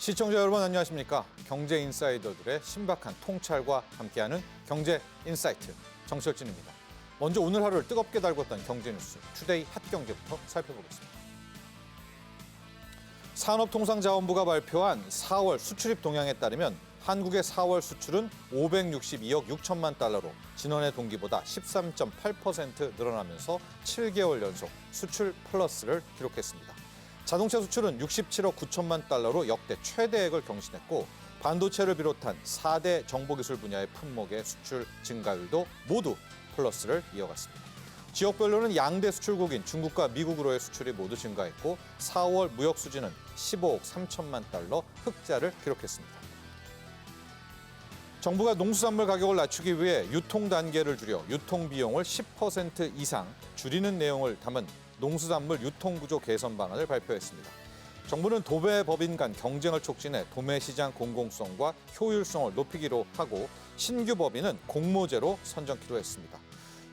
시청자 여러분 안녕하십니까? 경제 인사이더들의 신박한 통찰과 함께하는 경제 인사이트 정철진입니다. 먼저 오늘 하루를 뜨겁게 달궜던 경제 뉴스 투데이 핫경제부터 살펴보겠습니다. 산업통상자원부가 발표한 4월 수출입 동향에 따르면 한국의 4월 수출은 562억 6천만 달러로 지난해 동기보다 13.8% 늘어나면서 7개월 연속 수출 플러스를 기록했습니다. 자동차 수출은 67억 9천만 달러로 역대 최대액을 경신했고 반도체를 비롯한 4대 정보기술 분야의 품목의 수출 증가율도 모두 플러스를 이어갔습니다. 지역별로는 양대 수출국인 중국과 미국으로의 수출이 모두 증가했고 4월 무역 수지는 15억 3천만 달러 흑자를 기록했습니다. 정부가 농수산물 가격을 낮추기 위해 유통 단계를 줄여 유통 비용을 10% 이상 줄이는 내용을 담은 농수산물 유통구조 개선 방안을 발표했습니다. 정부는 도배 법인 간 경쟁을 촉진해 도매 시장 공공성과 효율성을 높이기로 하고 신규 법인은 공모제로 선정키로 했습니다.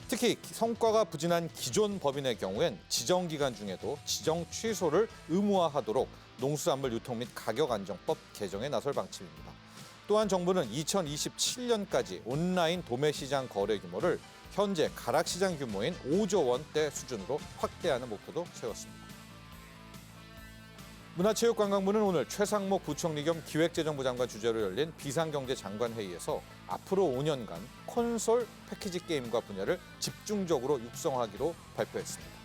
특히 성과가 부진한 기존 법인의 경우엔 지정 기간 중에도 지정 취소를 의무화하도록 농수산물 유통 및 가격 안정법 개정에 나설 방침입니다. 또한 정부는 2027년까지 온라인 도매 시장 거래 규모를 현재 가락시장 규모인 5조 원대 수준으로 확대하는 목표도 세웠습니다. 문화체육관광부는 오늘 최상목 부총리 겸 기획재정부 장관 주재로 열린 비상경제장관회의에서 앞으로 5년간 콘솔 패키지 게임과 분야를 집중적으로 육성하기로 발표했습니다.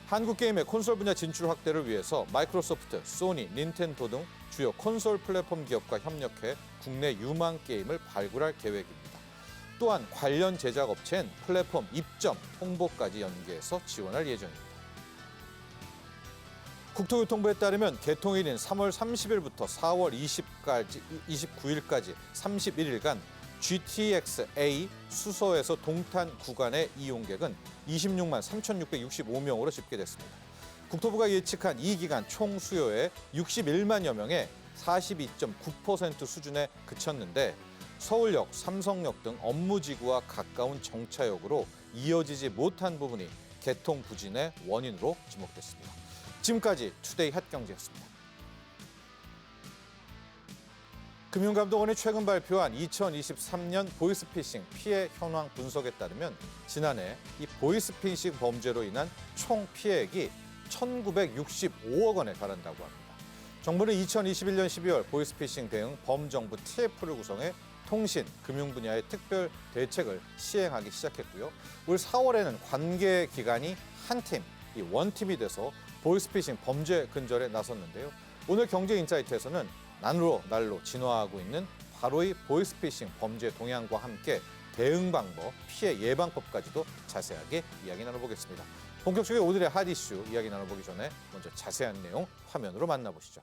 한국 게임의 콘솔 분야 진출 확대를 위해서 마이크로소프트, 소니, 닌텐도 등 주요 콘솔 플랫폼 기업과 협력해 국내 유망 게임을 발굴할 계획입니다. 또한 관련 제작 업체엔 플랫폼 입점, 홍보까지 연계해서 지원할 예정입니다. 국토교통부에 따르면 개통일인 3월 30일부터 4월 29일까지 31일간 GTX-A 수서에서 동탄 구간의 이용객은 26만 3,665명으로 집계됐습니다. 국토부가 예측한 이 기간 총 수요의 61만여 명의 42.9% 수준에 그쳤는데 서울역, 삼성역 등 업무지구와 가까운 정차역으로 이어지지 못한 부분이 개통 부진의 원인으로 지목됐습니다. 지금까지 투데이 핫경제였습니다. 금융감독원이 최근 발표한 2023년 보이스피싱 피해 현황 분석에 따르면 지난해 이 보이스피싱 범죄로 인한 총 피해액이 1,965억 원에 달한다고 합니다. 정부는 2021년 12월 보이스피싱 대응 범정부 TF를 구성해 통신, 금융 분야의 특별 대책을 시행하기 시작했고요. 올 4월에는 관계 기관이 한 팀, 이 원팀이 돼서 보이스피싱 범죄 근절에 나섰는데요. 오늘 경제인사이트에서는 날로 진화하고 있는 바로 이 보이스피싱 범죄 동향과 함께 대응 방법, 피해 예방법까지도 자세하게 이야기 나눠보겠습니다. 본격적인 오늘의 핫 이슈 이야기 나눠보기 전에 먼저 자세한 내용 화면으로 만나보시죠.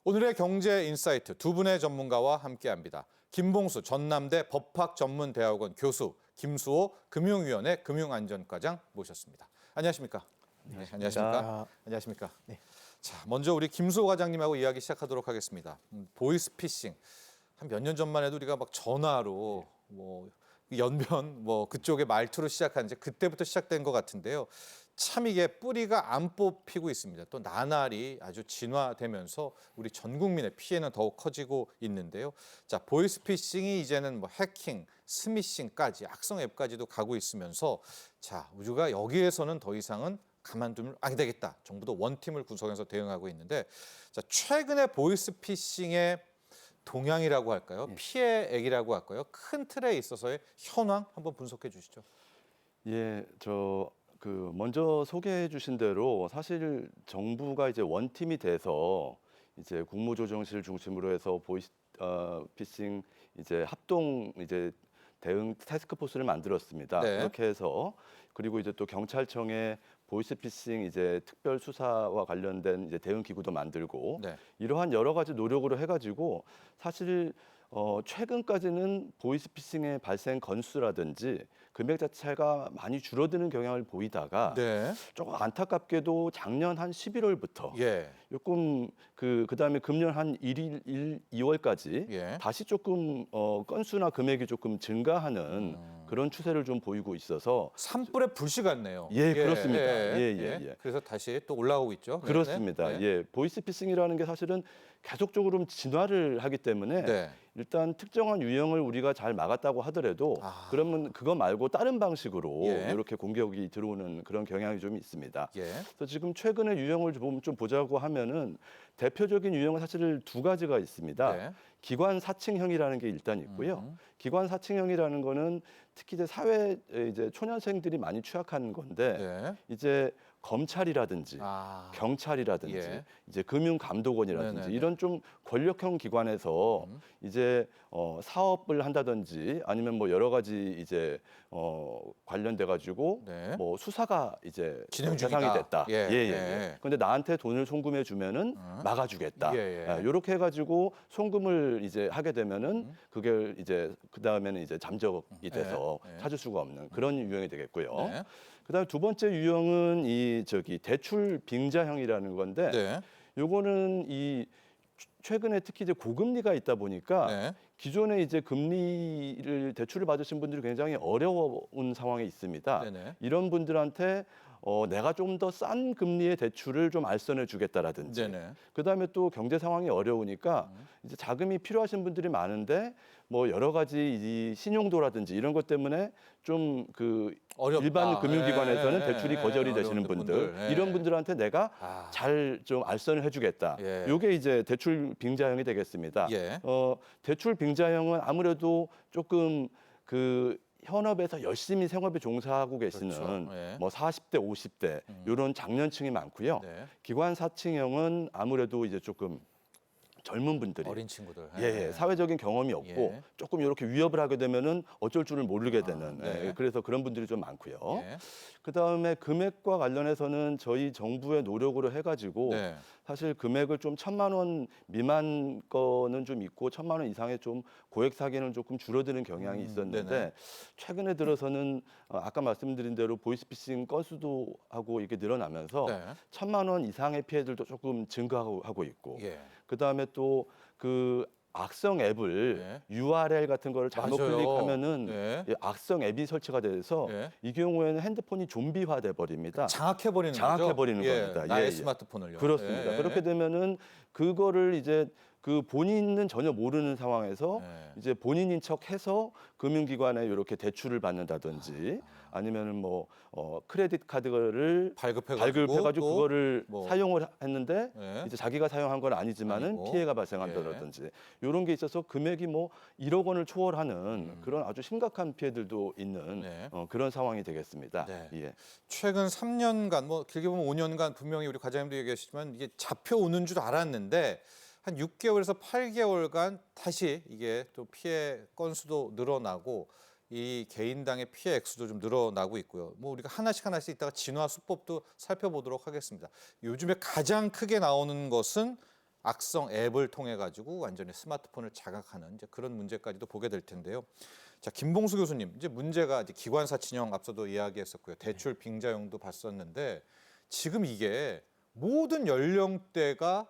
오늘의 경제 인사이트 두 분의 전문가와 함께합니다. 김봉수 전남대 법학전문대학원 교수, 김수호 금융위원회 금융안전과장 모셨습니다. 안녕하십니까? 네, 안녕하십니까? 안녕하십니까? 네. 자, 먼저 우리 김수호 과장님하고 이야기 시작하도록 하겠습니다. 보이스피싱 한 몇 년 전만 해도 우리가 막 전화로 연변 그쪽의 말투로 시작한 이제 그때부터 시작된 것 같은데요. 참 이게 뿌리가 안 뽑히고 있습니다. 또 나날이 아주 진화되면서 우리 전 국민의 피해는 더욱 커지고 있는데요. 자, 보이스피싱이 이제는 해킹, 스미싱까지 악성 앱까지도 가고 있으면서 자, 우리가 여기에서는 더 이상은 가만두면 안 되겠다. 정부도 원팀을 구성해서 대응하고 있는데 자, 최근에 보이스피싱의 동향이라고 할까요? 피해액이라고 할까요? 큰 틀에 있어서의 현황 한번 분석해 주시죠. 예, 먼저 소개해 주신 대로 사실 정부가 이제 원팀이 돼서 이제 국무조정실 중심으로 해서 피싱 이제 합동 이제 대응 태스크포스를 만들었습니다. 네. 그렇게 해서 그리고 이제 또 경찰청에 보이스피싱 이제 특별 수사와 관련된 이제 대응 기구도 만들고 네. 이러한 여러 가지 노력으로 해가지고 사실 최근까지는 보이스피싱의 발생 건수라든지 금액 자체가 많이 줄어드는 경향을 보이다가 네. 조금 안타깝게도 작년 한 11월부터 예. 조금 그다음에 금년 한 2월까지 예. 다시 조금 건수나 금액이 조금 증가하는 그런 추세를 좀 보이고 있어서 산불의 불씨 같네요. 예, 그렇습니다. 예. 그래서 다시 또 올라오고 있죠. 네, 그렇습니다. 네. 예, 보이스피싱이라는 게 사실은 계속적으로 진화를 하기 때문에 네. 일단 특정한 유형을 우리가 잘 막았다고 하더라도 그러면 그거 말고 다른 방식으로 예. 이렇게 공격이 들어오는 그런 경향이 좀 있습니다. 예. 그래서 지금 최근의 유형을 좀 보자고 하면은 대표적인 유형은 사실 두 가지가 있습니다. 네. 기관 사칭형이라는 게 일단 있고요. 기관 사칭형이라는 거는 특히 이제 사회 이제 초년생들이 많이 취약한 건데 네. 이제 검찰이라든지 경찰이라든지 예. 이제 금융감독원이라든지 네네네. 이런 좀 권력형 기관에서 이제 사업을 한다든지 아니면 뭐 여러 가지 이제 관련돼 가지고 네. 뭐 수사가 이제 진행 대상이 중이다. 됐다. 예. 근데 나한테 돈을 송금해 주면은 막아주겠다. 이렇게 해가지고 송금을 이제 하게 되면은 그게 이제 그 다음에는 이제 잠적이 돼서 찾을 수가 없는 그런 유형이 되겠고요. 네. 그다음 두 번째 유형은 대출 빙자형이라는 건데 네. 요거는 최근에 특히 이제 고금리가 있다 보니까 네. 기존에 이제 금리를 대출을 받으신 분들이 굉장히 어려운 상황에 있습니다. 네네. 이런 분들한테 내가 좀 더 싼 금리의 대출을 좀 알선해 주겠다라든지 네네. 그다음에 또 경제 상황이 어려우니까 이제 자금이 필요하신 분들이 많은데 뭐 여러 가지 이 신용도라든지 이런 것 때문에 좀 어렵다. 일반 금융기관에서는 대출이 거절이 되시는 어려운 분들 이런 분들한테 내가 잘 좀 알선을 해주겠다. 요게 이제 대출 빙자형이 되겠습니다. 예. 대출 빙자형은 아무래도 조금 현업에서 열심히 생업에 종사하고 계시는 그렇죠. 예. 뭐 40대, 50대 이런 장년층이 많고요. 네. 기관 사칭형은 아무래도 이제 조금 젊은 분들이 어린 친구들. 사회적인 경험이 없고 예. 조금 이렇게 위협을 하게 되면은 어쩔 줄을 모르게 되는 네. 그래서 그런 분들이 좀 많고요. 예. 그다음에 금액과 관련해서는 저희 정부의 노력으로 해가지고 네. 사실 금액을 좀 1,000만 원 미만 거는 좀 있고 1,000만 원 이상의 좀 고액 사기는 조금 줄어드는 경향이 있었는데 네네. 최근에 들어서는 아까 말씀드린 대로 보이스피싱 건수도 하고 이게 늘어나면서 네. 1,000만 원 이상의 피해들도 조금 증가하고 있고 예. 그다음에 또 악성 앱을 URL 같은 거를 잘못 맞아요. 클릭하면은 악성 앱이 설치가 돼서 이 경우에는 핸드폰이 좀비화 돼 버립니다. 장악해버리는 거죠. 장악해버리는 겁니다. 나의 스마트폰을요. 그렇습니다. 그렇게 되면은 그거를 이제 본인은 전혀 모르는 상황에서 이제 본인인 척해서 금융기관에 이렇게 대출을 받는다든지 아니면은 뭐 크레딧 카드를 발급해가지고 그거를 사용을 했는데 이제 자기가 사용한 건 아니지만은 아니고. 피해가 발생한다든지 이런 게 있어서 금액이 뭐 1억 원을 초월하는 그런 아주 심각한 피해들도 있는 그런 상황이 되겠습니다. 네. 예. 최근 3년간 뭐 길게 보면 5년간 분명히 우리 과장님도 얘기하시지만 이게 잡혀오는 줄 알았는데 한 6개월에서 8개월간 다시 이게 또 피해 건수도 늘어나고 이 개인당의 피해 액수도 좀 늘어나고 있고요. 뭐 우리가 하나씩 이따가 진화 수법도 살펴보도록 하겠습니다. 요즘에 가장 크게 나오는 것은 악성 앱을 통해 가지고 완전히 스마트폰을 자각하는 이제 그런 문제까지도 보게 될 텐데요. 자, 김봉수 교수님, 이제 문제가 이제 기관사칭형 앞서도 이야기했었고요. 대출 빙자형도 봤었는데 지금 이게 모든 연령대가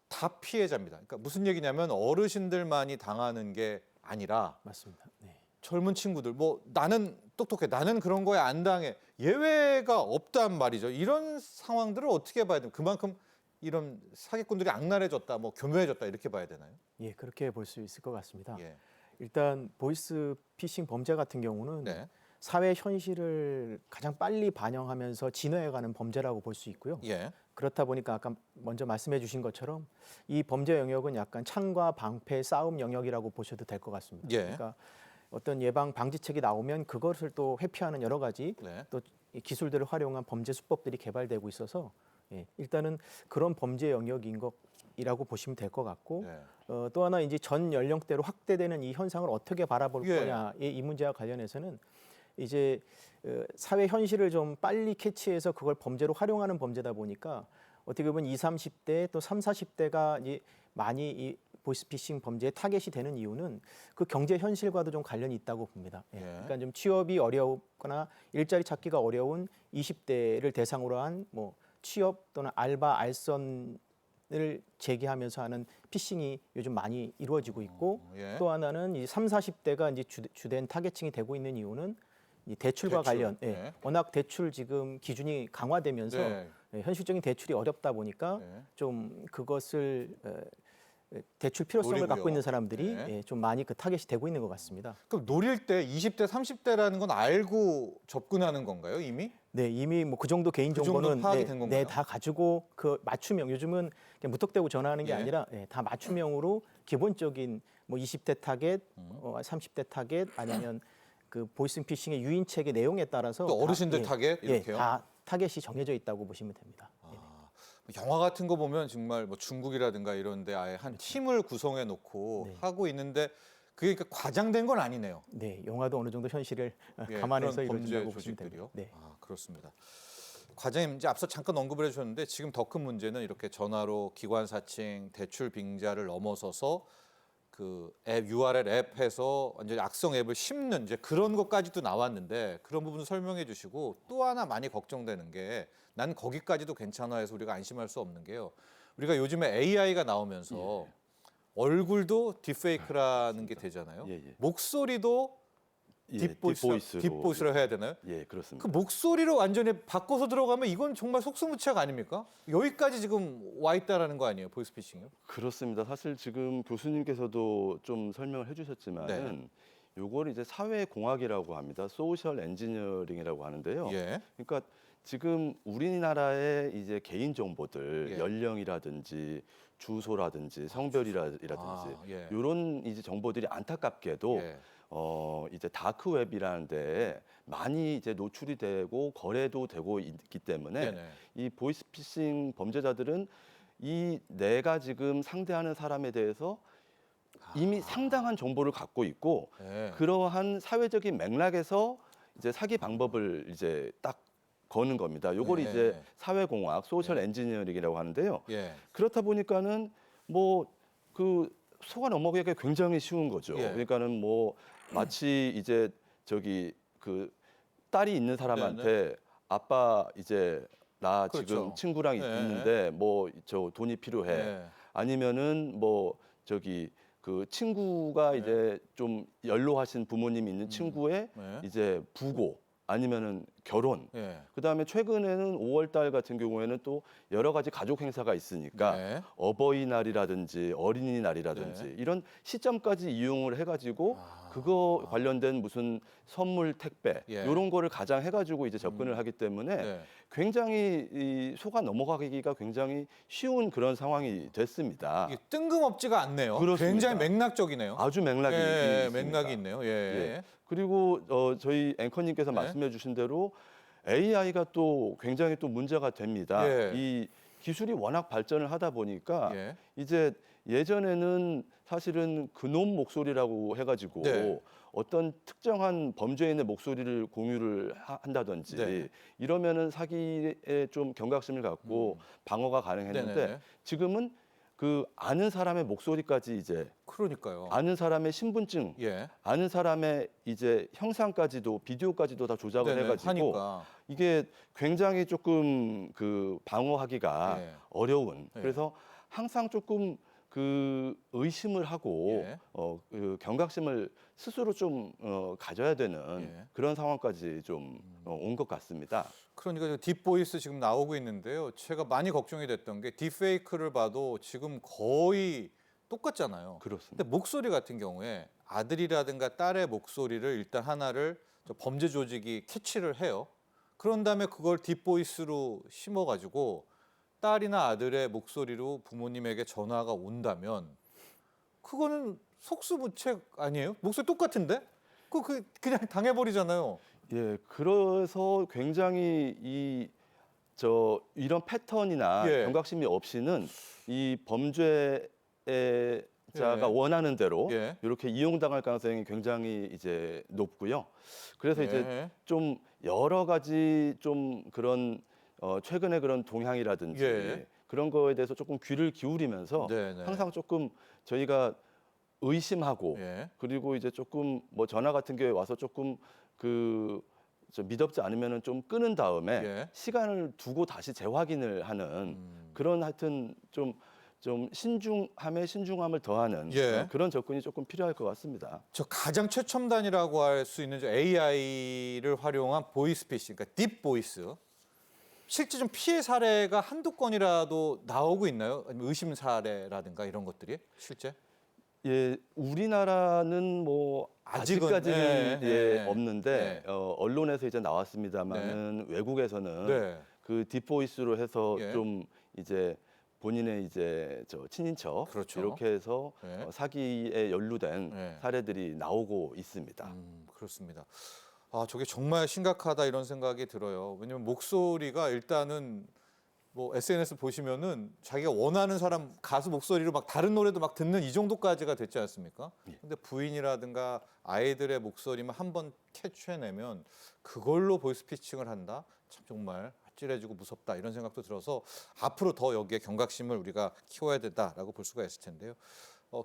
다 피해자입니다. 그러니까 무슨 얘기냐면 어르신들만이 당하는 게 아니라 맞습니다. 네. 젊은 친구들 뭐 나는 똑똑해, 나는 그런 거에 안 당해 예외가 없단 말이죠. 이런 상황들을 어떻게 봐야 되나? 그만큼 이런 사기꾼들이 악랄해졌다, 뭐 교묘해졌다 이렇게 봐야 되나요? 예, 그렇게 볼 수 있을 것 같습니다. 예. 일단 보이스 피싱 범죄 같은 경우는 네. 사회 현실을 가장 빨리 반영하면서 진화해가는 범죄라고 볼 수 있고요. 예. 그렇다 보니까 아까 먼저 말씀해 주신 것처럼 이 범죄 영역은 약간 창과 방패 싸움 영역이라고 보셔도 될 것 같습니다. 예. 그러니까 어떤 예방 방지책이 나오면 그것을 또 회피하는 여러 가지 네. 또 이 기술들을 활용한 범죄 수법들이 개발되고 있어서 일단은 그런 범죄 영역인 것이라고 보시면 될 것 같고 네. 또 하나 이제 전 연령대로 확대되는 이 현상을 어떻게 바라볼 예. 거냐 이 문제와 관련해서는 이제 사회 현실을 좀 빨리 캐치해서 그걸 범죄로 활용하는 범죄다 보니까 어떻게 보면 20, 30대 또 3, 40대가 이제 많이 이 보이스피싱 범죄의 타겟이 되는 이유는 그 경제 현실과도 좀 관련이 있다고 봅니다. 예. 그러니까 좀 취업이 어렵거나 일자리 찾기가 어려운 20대를 대상으로 한 뭐 취업 또는 알바, 알선을 제기하면서 하는 피싱이 요즘 많이 이루어지고 있고 예. 또 하나는 이 3, 40대가 이제 주된 타겟층이 되고 있는 이유는 이 대출과 대출. 관련, 네. 워낙 대출 지금 기준이 강화되면서 네. 현실적인 대출이 어렵다 보니까 네. 좀 그것을 대출 필요성을 노리고요. 갖고 있는 사람들이 네. 좀 많이 그 타겟이 되고 있는 것 같습니다. 그럼 노릴 때 20대, 30대라는 건 알고 접근하는 건가요, 이미? 네, 이미 뭐 그 정도 개인 그 정도 정보는 파악이 된 건가요? 다 가지고 그 맞춤형 요즘은 그냥 무턱대고 전화하는 게 예. 아니라 다 맞춤형으로 기본적인 뭐 20대 타겟, 30대 타겟 아니면 그 보이스피싱의 유인책의 내용에 따라서 또 다, 어르신들 타겟 이렇게요? 다 타겟이 정해져 있다고 보시면 됩니다. 영화 같은 거 보면 정말 뭐 중국이라든가 이런 데 아예 한 팀을 구성해 놓고 네. 하고 있는데 그게 그러니까 과장된 건 아니네요. 네, 영화도 어느 정도 현실을 예, 감안해서 그런 범죄 이루어진다고 보시면 조직들이요. 됩니다. 네. 아, 그렇습니다. 과장님 이제 앞서 잠깐 언급을 해주셨는데 지금 더 큰 문제는 이렇게 전화로 기관 사칭, 대출 빙자를 넘어서서 그 앱 URL 앱해서 완전 악성 앱을 심는 이제 그런 것까지도 나왔는데 그런 부분 설명해 주시고 또 하나 많이 걱정되는 게 난 거기까지도 괜찮아 해서 우리가 안심할 수 없는 게요. 우리가 요즘에 AI가 나오면서 얼굴도 딥페이크라는 게 되잖아요. 예, 예. 목소리도 딥보이스로 해야 되나요? 예, 그렇습니다. 그 목소리로 완전히 바꿔서 들어가면 이건 정말 속수무책 아닙니까? 여기까지 지금 와 있다라는 거 아니에요, 보이스피싱이요? 그렇습니다. 사실 지금 교수님께서도 좀 설명을 해주셨지만은 네. 요걸 이제 사회공학이라고 합니다. 소셜 엔지니어링이라고 하는데요. 예. 그러니까 지금 우리나라의 이제 개인 정보들 예. 연령이라든지 주소라든지 성별이라든지 예. 이런 이제 정보들이 안타깝게도 예. 이제 다크웹이라는 데에 많이 이제 노출이 되고 거래도 되고 있기 때문에 네네. 이 보이스피싱 범죄자들은 이 내가 지금 상대하는 사람에 대해서 이미 상당한 정보를 갖고 있고 예. 그러한 사회적인 맥락에서 이제 사기 방법을 이제 딱 거는 겁니다. 요걸 네. 이제 사회공학, 소셜 엔지니어링이라고 하는데요. 예. 그렇다 보니까는 뭐 그 속아 넘어가기가 굉장히 쉬운 거죠. 예. 그러니까는 뭐 마치 이제 저기 그 딸이 있는 사람한테 아빠 이제 나 그렇죠. 지금 친구랑 예. 있는데 뭐 저 돈이 필요해. 예. 아니면은 뭐 저기 그 친구가 네. 이제 좀 연로하신 부모님이 있는 친구의 네. 이제 부고 아니면은 결혼. 예. 그다음에 최근에는 5월 달 같은 경우에는 또 여러 가지 가족 행사가 있으니까 네. 어버이날이라든지 어린이날이라든지 네. 이런 시점까지 이용을 해가지고 그거 관련된 무슨 선물 택배 예. 이런 거를 가장 해가지고 이제 접근을 하기 때문에 네. 굉장히 이 속아 넘어가기가 굉장히 쉬운 그런 상황이 됐습니다. 이게 뜬금없지가 않네요. 그렇습니다. 굉장히 맥락적이네요. 아주 맥락이 예, 있습니다. 맥락이 있네요. 예. 예. 그리고 저희 앵커님께서 네. 말씀해주신 대로 AI가 또 굉장히 또 문제가 됩니다. 예. 이 기술이 워낙 발전을 하다 보니까 예. 이제 예전에는 사실은 그놈 목소리라고 해가지고 네. 어떤 특정한 범죄인의 목소리를 공유를 한다든지 네. 이러면은 사기에 좀 경각심을 갖고 방어가 가능했는데 네네네. 지금은 그 아는 사람의 목소리까지 이제 그러니까요. 아는 사람의 신분증, 예. 아는 사람의 이제 형상까지도 비디오까지도 다 조작을 네네, 해가지고 하니까. 이게 굉장히 조금 그 방어하기가 예. 어려운. 예. 그래서 항상 조금 그 의심을 하고 예. 그 경각심을 스스로 좀 가져야 되는 예. 그런 상황까지 좀 온 것 같습니다. 그러니까 딥보이스 지금 나오고 있는데요. 제가 많이 걱정이 됐던 게 딥페이크를 봐도 지금 거의 똑같잖아요. 그렇습니다. 근데 목소리 같은 경우에 아들이라든가 딸의 목소리를 일단 하나를 저 범죄 조직이 캐치를 해요. 그런 다음에 그걸 딥보이스로 심어가지고 딸이나 아들의 목소리로 부모님에게 전화가 온다면 그거는 속수무책 아니에요? 목소리 똑같은데? 그냥 당해버리잖아요. 예, 그래서 굉장히 이런 패턴이나 예. 경각심이 없이는 이 범죄자가 예. 원하는 대로 예. 이렇게 이용당할 가능성이 굉장히 이제 높고요. 그래서 이제 예. 좀 여러 가지 좀 그런 최근에 그런 동향이라든지 예. 그런 거에 대해서 조금 귀를 기울이면서 네네. 항상 조금 저희가 의심하고 예. 그리고 이제 조금 뭐 전화 같은 게 와서 조금 좀 믿업지 않으면은 좀 끊은 다음에 예. 시간을 두고 다시 재확인을 하는 그런 하여튼 좀 신중함에 신중함을 더하는 예. 그런 접근이 조금 필요할 것 같습니다. 저 가장 최첨단이라고 할 수 있는 저 AI를 활용한 보이스피싱, 그러니까 딥보이스. 실제 좀 피해 사례가 한두 건이라도 나오고 있나요? 아니면 의심 사례라든가 이런 것들이 실제? 예, 우리나라는 뭐 아직은, 아직까지는 예, 예, 없는데 예. 언론에서 이제 나왔습니다만은 외국에서는 네. 그 딥보이스로 해서 예. 좀 이제 본인의 이제 친인척 그렇죠. 이렇게 해서 예. 사기에 연루된 예. 사례들이 나오고 있습니다. 그렇습니다. 아, 저게 정말 심각하다 이런 생각이 들어요. 왜냐면 목소리가 일단은 뭐 SNS 보시면은 자기가 원하는 사람 가수 목소리로 막 다른 노래도 막 듣는 이 정도까지가 됐지 않습니까? 근데 부인이라든가 아이들의 목소리만 한번 캐치해내면 그걸로 보이스피싱을 한다? 참 정말 아찔해지고 무섭다 이런 생각도 들어서 앞으로 더 여기에 경각심을 우리가 키워야 된다라고 볼 수가 있을 텐데요.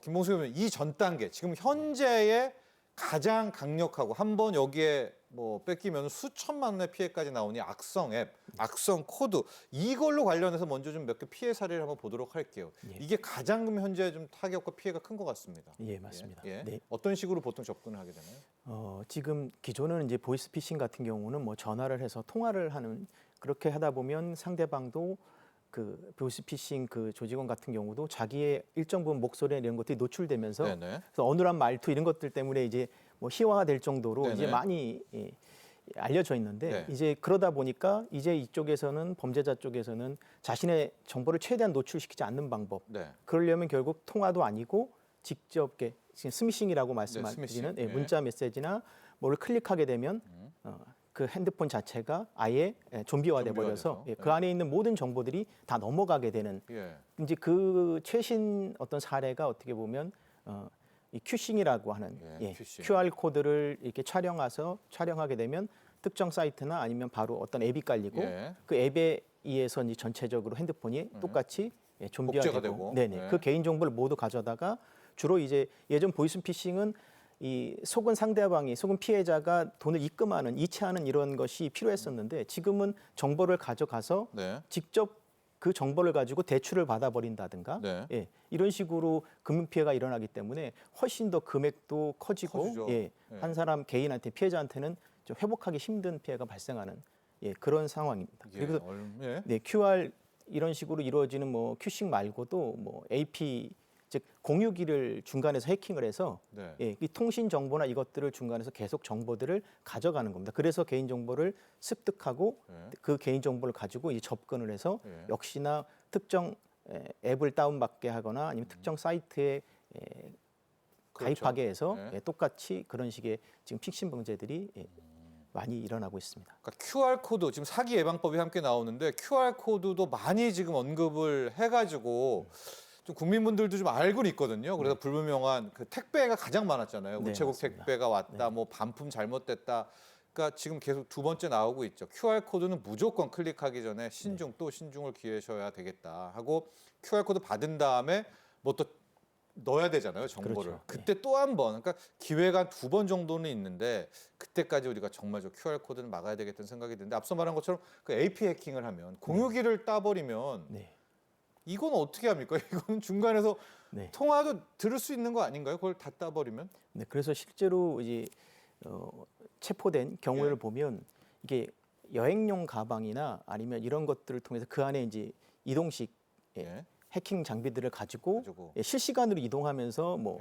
김봉수 의원님, 이 전 단계 지금 현재의 가장 강력하고 한번 여기에 뭐 뺏기면 수천만 원의 피해까지 나오니 악성 앱, 악성 코드 이걸로 관련해서 먼저 좀 몇 개 피해 사례를 한번 보도록 할게요. 예. 이게 가장 현재 좀 타격과 피해가 큰 것 같습니다. 예, 맞습니다. 예. 네. 어떤 식으로 보통 접근을 하게 되나요? 지금 기존은 이제 보이스피싱 같은 경우는 뭐 전화를 해서 통화를 하는 그렇게 하다 보면 상대방도 그 보이스피싱 그 조직원 같은 경우도 자기의 일정 부분 목소리 이런 것들이 노출되면서 네네. 그래서 어눌한 말투 이런 것들 때문에 이제 뭐 희화가 될 정도로 네네. 이제 많이 알려져 있는데 네. 이제 그러다 보니까 이제 이쪽에서는 범죄자 쪽에서는 자신의 정보를 최대한 노출시키지 않는 방법. 네. 그러려면 결국 통화도 아니고 직접 이렇게 스미싱이라고 스미싱. 말씀하시는 예. 문자 메시지나 뭐를 클릭하게 되면 그 핸드폰 자체가 아예 좀비화돼 버려서 좀비화돼서. 그 안에 있는 모든 정보들이 다 넘어가게 되는 예. 이제 그 최신 어떤 사례가 어떻게 보면 이 큐싱이라고 하는 큐싱. QR 코드를 이렇게 촬영하게 되면 특정 사이트나 아니면 바로 어떤 앱이 깔리고 예. 그 앱에 의해서 이제 전체적으로 핸드폰이 똑같이 복제가 좀비화되고 되고. 네네 예. 그 개인 정보를 모두 가져다가 주로 이제 예전 보이스피싱은 이 속은 상대방이 속은 피해자가 돈을 입금하는 이체하는 이런 것이 필요했었는데 지금은 정보를 가져가서 네. 직접 그 정보를 가지고 대출을 받아버린다든가 네. 이런 식으로 금융 피해가 일어나기 때문에 훨씬 더 금액도 커지고 커지죠. 한 사람 개인한테 피해자한테는 좀 회복하기 힘든 피해가 발생하는 그런 상황입니다. 이게 그리고 예. QR 이런 식으로 이루어지는 뭐 큐싱 말고도 뭐 AP 즉 공유기를 중간에서 해킹을 해서 네. 이 통신 정보나 이것들을 중간에서 계속 정보들을 가져가는 겁니다. 그래서 개인 정보를 습득하고 그 개인 정보를 가지고 이제 접근을 해서 역시나 특정 앱을 다운받게 하거나 아니면 특정 사이트에 그렇죠. 가입하게 해서 똑같이 그런 식의 지금 픽싱 범죄들이 많이 일어나고 있습니다. 그러니까 QR 코드 지금 사기 예방법이 함께 나오는데 QR 코드도 많이 지금 언급을 해가지고 좀 국민분들도 좀 알고는 있거든요. 그래서 불분명한 그 택배가 가장 많았잖아요. 네, 우체국 맞습니다. 택배가 왔다, 뭐 반품 잘못됐다. 그러니까 지금 계속 두 번째 나오고 있죠. QR 코드는 무조건 클릭하기 전에 신중 또 신중을 기하셔야 되겠다 하고 QR 코드 받은 다음에 뭐 또 넣어야 되잖아요, 정보를. 그렇죠. 그때 또 한 번, 그러니까 기회가 두 번 정도는 있는데 그때까지 우리가 정말 저 QR 코드는 막아야 되겠다는 생각이 드는데 앞서 말한 것처럼 그 AP 해킹을 하면 공유기를 따버리면 이건 어떻게 합니까? 이거는 중간에서 통화도 들을 수 있는 거 아닌가요? 그걸 다 따버리면? 네, 그래서 실제로 이제 체포된 경우를 보면 이게 여행용 가방이나 아니면 이런 것들을 통해서 그 안에 이제 이동식 해킹 장비들을 가지고 실시간으로 이동하면서 뭐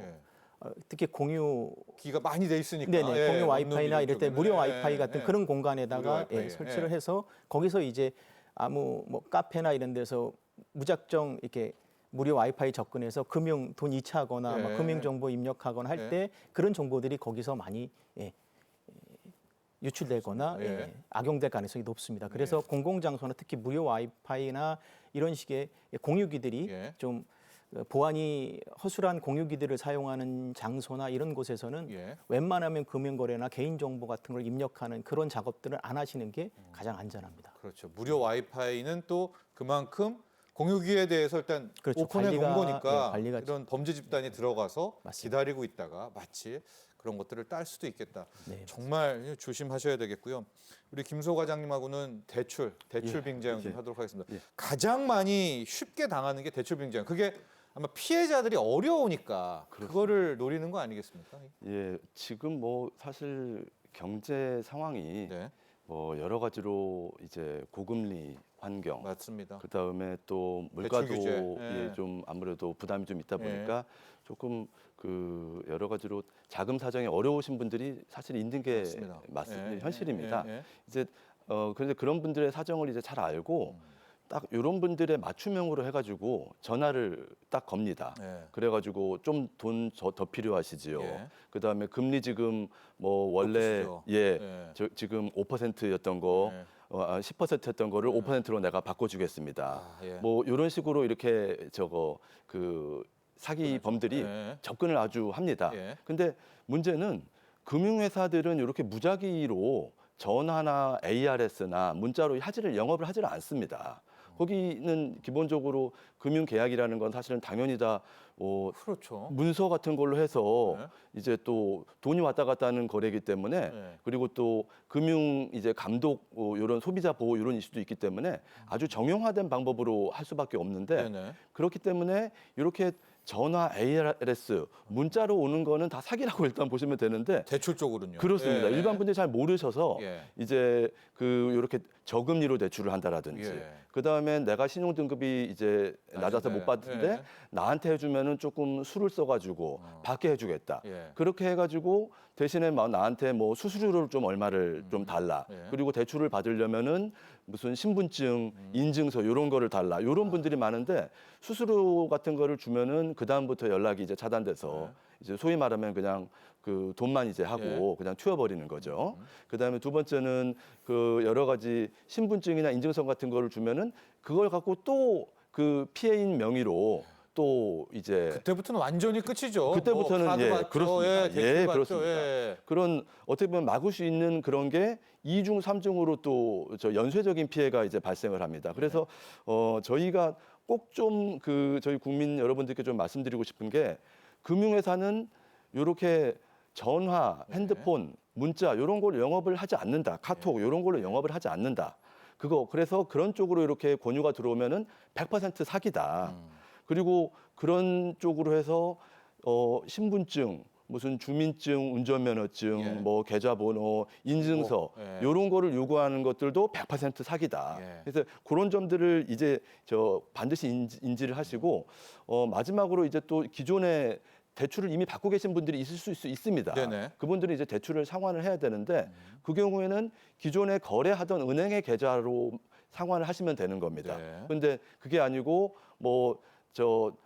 특히 공유 기가 많이 돼 있으니까. 공유 와이파이나 이럴 때 무료 와이파이 같은 예. 그런 공간에다가 무료 와이파이, 설치를 해서 거기서 이제 아무 뭐 카페나 이런 데서 무작정 이렇게 무료 와이파이 접근해서 금융 돈 이체하거나 막 금융 정보 입력하거나 할 때 그런 정보들이 거기서 많이 유출되거나 예. 예, 악용될 가능성이 높습니다. 그래서 예. 공공장소나 특히 무료 와이파이나 이런 식의 공유기들이 예. 좀 보안이 허술한 공유기들을 사용하는 장소나 이런 곳에서는 예. 웬만하면 금융거래나 개인정보 같은 걸 입력하는 그런 작업들을 안 하시는 게 가장 안전합니다. 그렇죠. 무료 와이파이는 또 그만큼 공유기에 대해서 일단 그렇죠. 오픈해 놓은 관리가, 거니까 예, 관리가 이런 범죄 집단이 들어가서 맞습니다. 기다리고 있다가 마치 그런 것들을 딸 수도 있겠다. 네. 정말 조심하셔야 되겠고요. 우리 김소 과장님하고는 대출 예, 빙자형 좀 예. 하도록 하겠습니다. 예. 가장 많이 쉽게 당하는 게 대출 빙자형. 그게 아마 피해자들이 어려우니까 그거를 노리는 거 아니겠습니까? 예, 지금 뭐 사실 경제 상황이 네, 뭐 여러 가지로 이제 고금리 환경, 맞습니다. 그 다음에 또 대출 규제, 물가도 예. 좀 아무래도 부담이 좀 있다 예. 보니까 조금 그 여러 가지로 자금 사정이 어려우신 분들이 사실 있는 게 맞습니다. 예, 현실입니다. 예, 예. 이제 그런데 그런 분들의 사정을 이제 잘 알고 딱 이런 분들의 맞춤형으로 해가지고 전화를 딱 겁니다. 예. 그래가지고 좀 돈 더 필요하시지요. 예. 그 다음에 금리 지금 뭐 원래 높으시죠. 예, 지금 5%였던 거. 예. 10%였던 거를 5%로 내가 바꿔주겠습니다. 아, 예. 뭐 이런 식으로 이렇게 그 사기 범들이 예. 접근을 아주 합니다. 예. 근데 문제는 금융회사들은 이렇게 무작위로 전화나 ARS나 문자로 영업을 하지를 않습니다. 거기는 기본적으로 금융계약이라는 건 사실은 당연히 다 그렇죠. 문서 같은 걸로 해서 네. 이제 또 돈이 왔다 갔다 하는 거래이기 때문에 네. 그리고 또 금융 이제 감독 이런 소비자 보호 이런 이슈도 있기 때문에 아주 정형화된 방법으로 할 수밖에 없는데 네네. 그렇기 때문에 이렇게 전화, ARS, 문자로 오는 거는 다 사기라고 일단 보시면 되는데 대출 쪽으로는요. 그렇습니다. 예. 일반 분들이 잘 모르셔서 예. 이제 그 이렇게 저금리로 대출을 한다라든지 예. 그 다음에 내가 신용 등급이 이제 낮아서 낮은데. 못 받는데 예. 나한테 해주면은 조금 수를 써가지고 받게 해주겠다. 예. 그렇게 해가지고 대신에 막 나한테 뭐 수수료를 좀 얼마를 좀 달라. 예. 그리고 대출을 받으려면은 무슨 신분증, 인증서 이런 거를 달라. 이런 분들이 많은데 수수료 같은 거를 주면은 그 다음부터 연락이 이제 차단돼서 이제 소위 말하면 그냥 그 돈만 이제 하고 그냥 튀어버리는 거죠. 그 다음에 두 번째는 그 여러 가지 신분증이나 인증서 같은 거를 주면은 그걸 갖고 또 그 피해인 명의로 또 이제 그때부터는 완전히 끝이죠. 그때부터는 뭐 카드 예, 받죠. 그렇습니다. 예, 대출 받죠. 그렇습니다. 예. 그런 어떻게 보면 막을 수 있는 그런 게 2중, 3중으로 또 저 연쇄적인 피해가 이제 발생을 합니다. 그래서 저희가 꼭 좀 그 저희 국민 여러분들께 좀 말씀드리고 싶은 게 금융회사는 이렇게 전화, 핸드폰, 문자 이런 걸 영업을 하지 않는다. 카톡 이런 걸로 영업을 하지 않는다. 그래서 그런 쪽으로 이렇게 권유가 들어오면은 100% 사기다. 그리고 그런 쪽으로 해서 신분증, 무슨 주민증, 운전면허증, 예. 뭐 계좌번호, 인증서 예. 이런 거를 요구하는 것들도 100% 사기다. 예. 그래서 그런 점들을 이제 반드시 인지를 하시고 마지막으로 이제 또 기존에 대출을 이미 받고 계신 분들이 있을 수 있습니다. 네네. 그분들이 이제 대출을 상환을 해야 되는데 그 경우에는 기존에 거래하던 은행의 계좌로 상환을 하시면 되는 겁니다. 네. 근데 그게 아니고 뭐